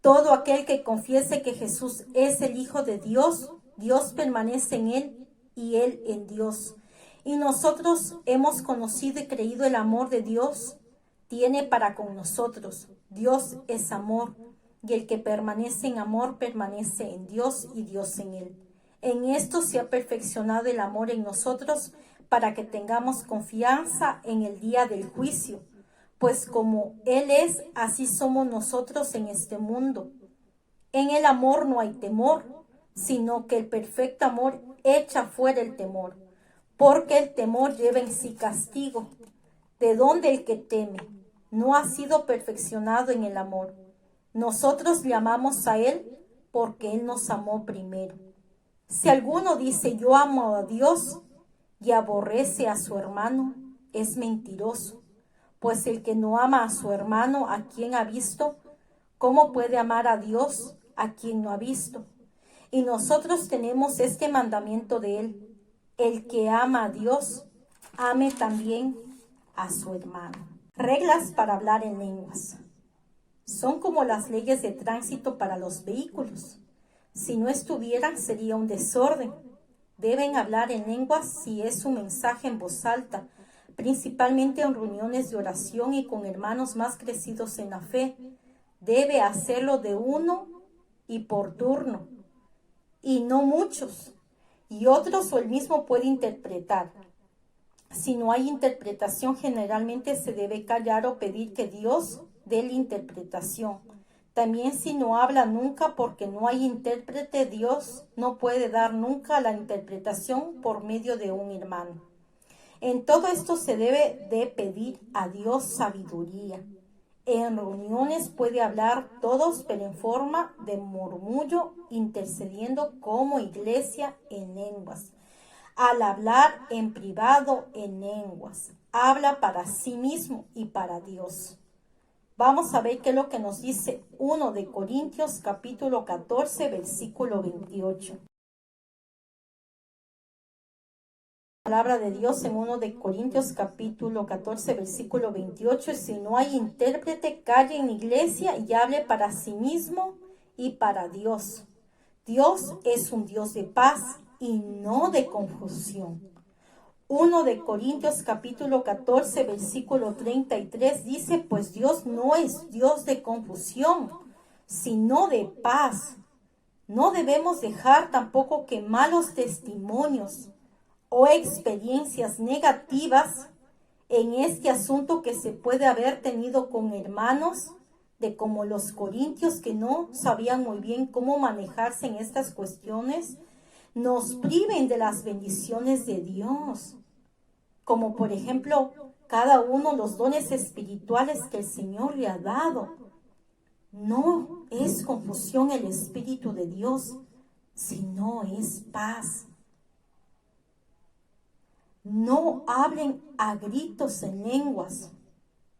Todo aquel que confiese que Jesús es el Hijo de Dios, Dios permanece en Él y Él en Dios. Y nosotros hemos conocido y creído el amor de Dios tiene para con nosotros. Dios es amor, y el que permanece en amor permanece en Dios y Dios en él. En esto se ha perfeccionado el amor en nosotros para que tengamos confianza en el día del juicio. Pues como Él es, así somos nosotros en este mundo. En el amor no hay temor, sino que el perfecto amor echa fuera el temor. Porque el temor lleva en sí castigo, de donde el que teme no ha sido perfeccionado en el amor. Nosotros le amamos a Él porque Él nos amó primero. Si alguno dice yo amo a Dios y aborrece a su hermano, es mentiroso. Pues el que no ama a su hermano a quien ha visto, ¿cómo puede amar a Dios a quien no ha visto? Y nosotros tenemos este mandamiento de Él: el que ama a Dios, ame también a su hermano. Reglas para hablar en lenguas. Son como las leyes de tránsito para los vehículos. Si no estuvieran, sería un desorden. Deben hablar en lenguas si es un mensaje en voz alta, principalmente en reuniones de oración y con hermanos más crecidos en la fe. Debe hacerlo de uno y por turno, y no muchos. Y otros o el mismo puede interpretar. Si no hay interpretación, generalmente se debe callar o pedir que Dios dé la interpretación. También si no habla nunca porque no hay intérprete, Dios no puede dar nunca la interpretación por medio de un hermano. En todo esto se debe de pedir a Dios sabiduría. En reuniones puede hablar todos, pero en forma de murmullo, intercediendo como iglesia en lenguas. Al hablar en privado en lenguas, habla para sí mismo y para Dios. Vamos a ver qué es lo que nos dice 1 de Corintios capítulo 14, versículo 28. Palabra de Dios en 1 de Corintios capítulo 14 versículo 28: si no hay intérprete, calle en iglesia y hable para sí mismo y para Dios. Dios es un Dios de paz y no de confusión. 1 de Corintios capítulo 14 versículo 33 dice: pues Dios no es Dios de confusión, sino de paz. No debemos dejar tampoco que malos testimonios o experiencias negativas en este asunto que se puede haber tenido con hermanos de como los corintios, que no sabían muy bien cómo manejarse en estas cuestiones, nos priven de las bendiciones de Dios, como por ejemplo cada uno los dones espirituales que el Señor le ha dado. No es confusión el Espíritu de Dios, sino es paz. No hablen a gritos en lenguas,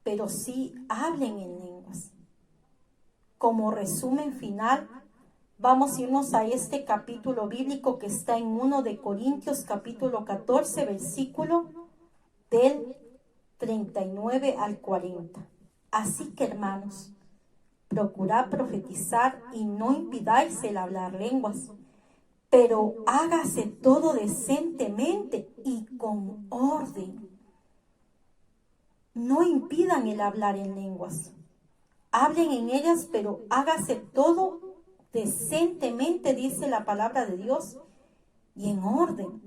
pero sí hablen en lenguas. Como resumen final, vamos a irnos a este capítulo bíblico que está en 1 de Corintios capítulo 14, versículo del 39 al 40. Así que, hermanos, procurad profetizar y no impidáis el hablar lenguas, pero hágase todo decentemente y con orden. No impidan el hablar en lenguas. Hablen en ellas, pero hágase todo decentemente, dice la palabra de Dios, y en orden.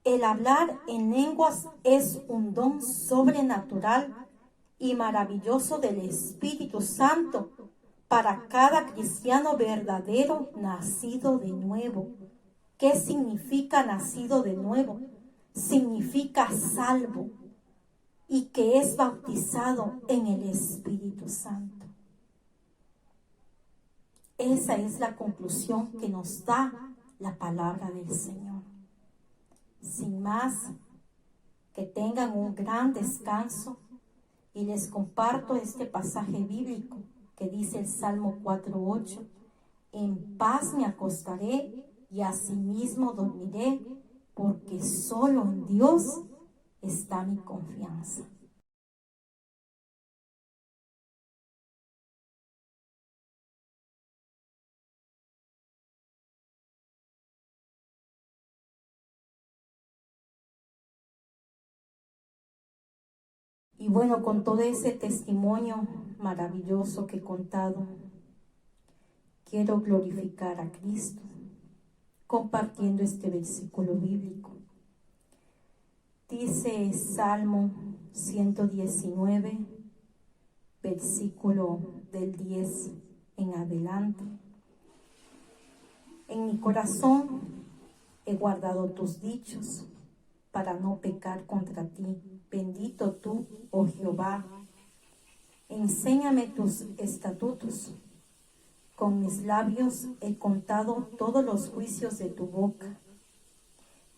El hablar en lenguas es un don sobrenatural y maravilloso del Espíritu Santo para cada cristiano verdadero nacido de nuevo. ¿Qué significa nacido de nuevo? Significa salvo y que es bautizado en el Espíritu Santo. Esa es la conclusión que nos da la palabra del Señor. Sin más, que tengan un gran descanso y les comparto este pasaje bíblico que dice el Salmo 4:8. En paz me acostaré y asimismo dormiré, porque solo en Dios está mi confianza. Y bueno, con todo ese testimonio maravilloso que he contado, quiero glorificar a Cristo compartiendo este versículo bíblico. Dice Salmo 119, versículo del 10 en adelante. En mi corazón he guardado tus dichos para no pecar contra ti. Bendito tú, oh Jehová. Enséñame tus estatutos. Con mis labios he contado todos los juicios de tu boca.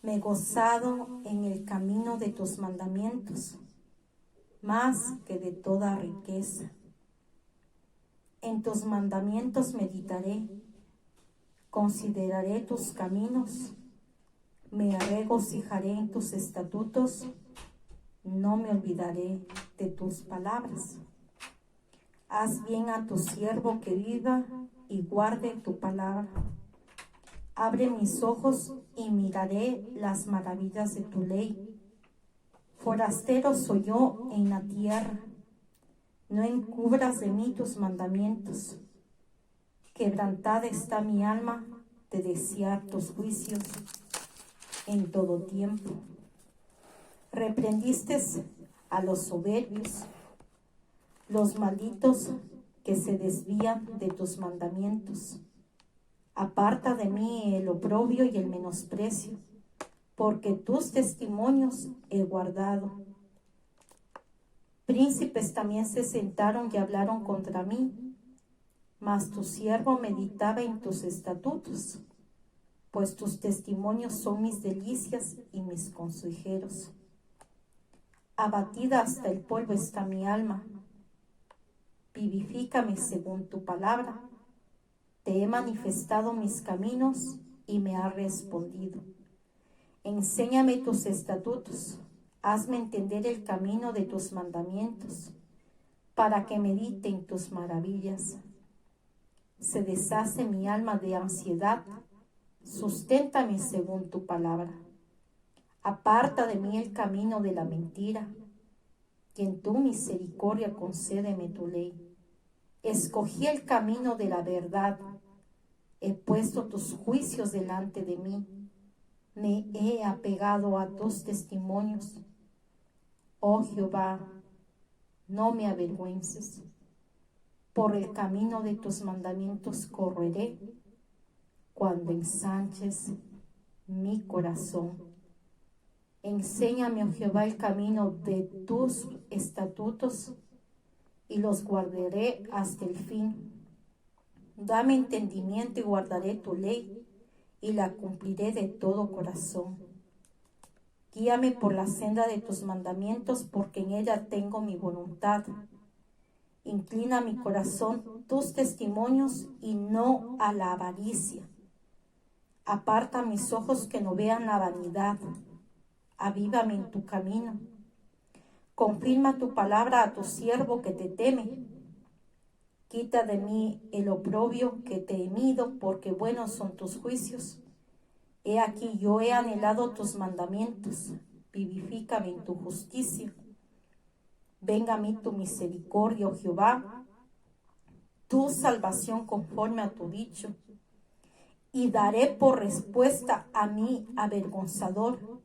Me he gozado en el camino de tus mandamientos, más que de toda riqueza. En tus mandamientos meditaré, consideraré tus caminos, me regocijaré en tus estatutos, no me olvidaré de tus palabras. Haz bien a tu siervo que viva y guarde tu palabra. Abre mis ojos y miraré las maravillas de tu ley. Forastero soy yo en la tierra, no encubras de mí tus mandamientos. Quebrantada está mi alma de desear tus juicios en todo tiempo. Reprendiste a los soberbios, los malditos que se desvían de tus mandamientos. Aparta de mí el oprobio y el menosprecio, porque tus testimonios he guardado. Príncipes también se sentaron y hablaron contra mí, mas tu siervo meditaba en tus estatutos, pues tus testimonios son mis delicias y mis consejeros. Abatida hasta el polvo está mi alma. Vivifícame según tu palabra. Te he manifestado mis caminos y me has respondido. Enséñame tus estatutos. Hazme entender el camino de tus mandamientos, para que medite en tus maravillas. Se deshace mi alma de ansiedad. Susténtame según tu palabra. Aparta de mí el camino de la mentira, y en tu misericordia concédeme tu ley. Escogí el camino de la verdad, he puesto tus juicios delante de mí, me he apegado a tus testimonios. Oh Jehová, no me avergüences, por el camino de tus mandamientos correré, cuando ensanches mi corazón. Enséñame, oh Jehová, el camino de tus estatutos, y los guardaré hasta el fin. Dame entendimiento y guardaré tu ley, y la cumpliré de todo corazón. Guíame por la senda de tus mandamientos, porque en ella tengo mi voluntad. Inclina mi corazón tus testimonios y no a la avaricia. Aparta mis ojos que no vean la vanidad. Avívame en tu camino. Confirma tu palabra a tu siervo que te teme. Quita de mí el oprobio que te he temido, porque buenos son tus juicios. He aquí, yo he anhelado tus mandamientos. Vivifícame en tu justicia. Venga a mí tu misericordia, oh Jehová, tu salvación conforme a tu dicho. Y daré por respuesta a mi avergonzador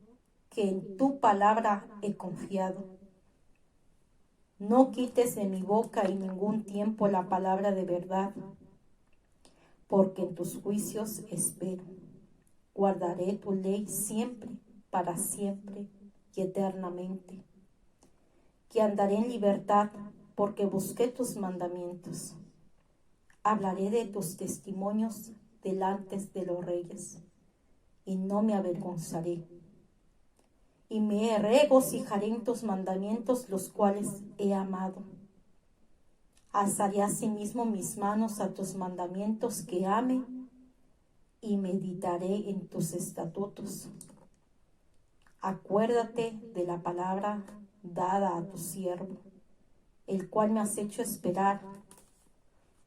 que en tu palabra he confiado. No quites de mi boca en ningún tiempo la palabra de verdad, porque en tus juicios espero. Guardaré tu ley siempre, para siempre y eternamente. Que andaré en libertad, porque busqué tus mandamientos. Hablaré de tus testimonios delante de los reyes, y no me avergonzaré. Y me regocijaré en tus mandamientos, los cuales he amado. Alzaré asimismo mis manos a tus mandamientos que ame, y meditaré en tus estatutos. Acuérdate de la palabra dada a tu siervo, el cual me has hecho esperar.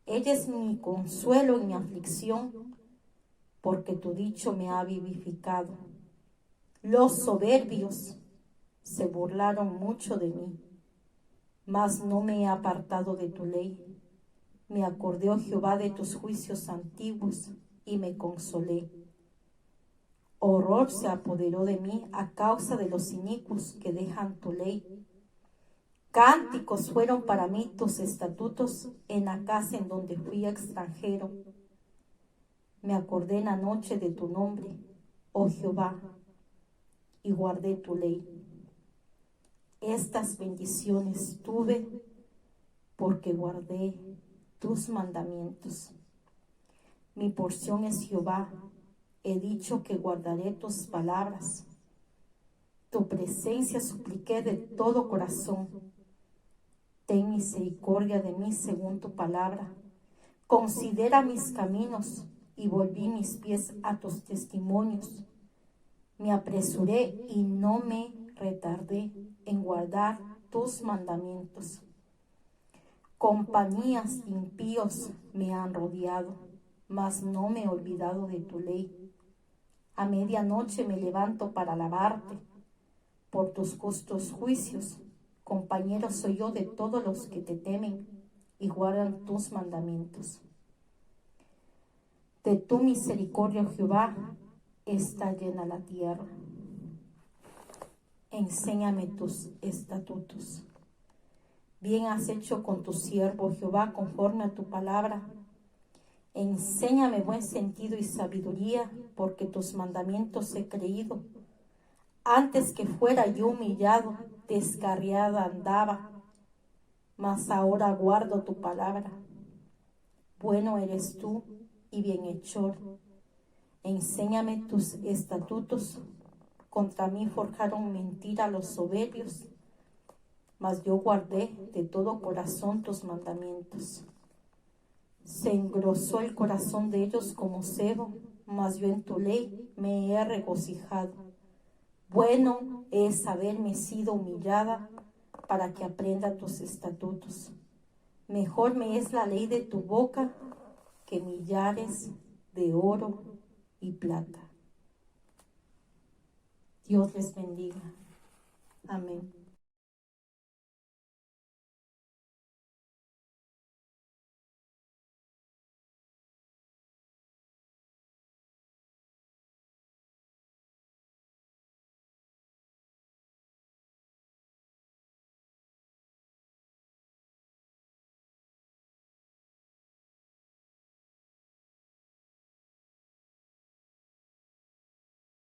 Ella es mi consuelo en mi aflicción, porque tu dicho me ha vivificado. Los soberbios se burlaron mucho de mí, mas no me he apartado de tu ley. Me acordé, oh Jehová, de tus juicios antiguos y me consolé. Horror se apoderó de mí a causa de los inicuos que dejan tu ley. Cánticos fueron para mí tus estatutos en la casa en donde fui extranjero. Me acordé en la noche de tu nombre, oh Jehová, y guardé tu ley. Estas bendiciones tuve porque guardé tus mandamientos. Mi porción es Jehová. He dicho que guardaré tus palabras. Tu presencia supliqué de todo corazón. Ten misericordia de mí según tu palabra. Considera mis caminos y volví mis pies a tus testimonios. Me apresuré y no me retardé en guardar tus mandamientos. Compañías de impíos me han rodeado, mas no me he olvidado de tu ley. A medianoche me levanto para alabarte por tus justos juicios. Compañero soy yo de todos los que te temen y guardan tus mandamientos. De tu misericordia, Jehová, está llena la tierra. Enséñame tus estatutos. Bien has hecho con tu siervo, Jehová, conforme a tu palabra. Enséñame buen sentido y sabiduría, porque tus mandamientos he creído. Antes que fuera yo humillado, descarriada andaba, mas ahora guardo tu palabra. Bueno eres tú y bienhechor. Enséñame tus estatutos. Contra mí forjaron mentira los soberbios, mas yo guardé de todo corazón tus mandamientos. Se engrosó el corazón de ellos como cebo, mas yo en tu ley me he regocijado. Bueno es haberme sido humillada para que aprenda tus estatutos. Mejor me es la ley de tu boca que millares de oro y plata. Dios les bendiga. Amén.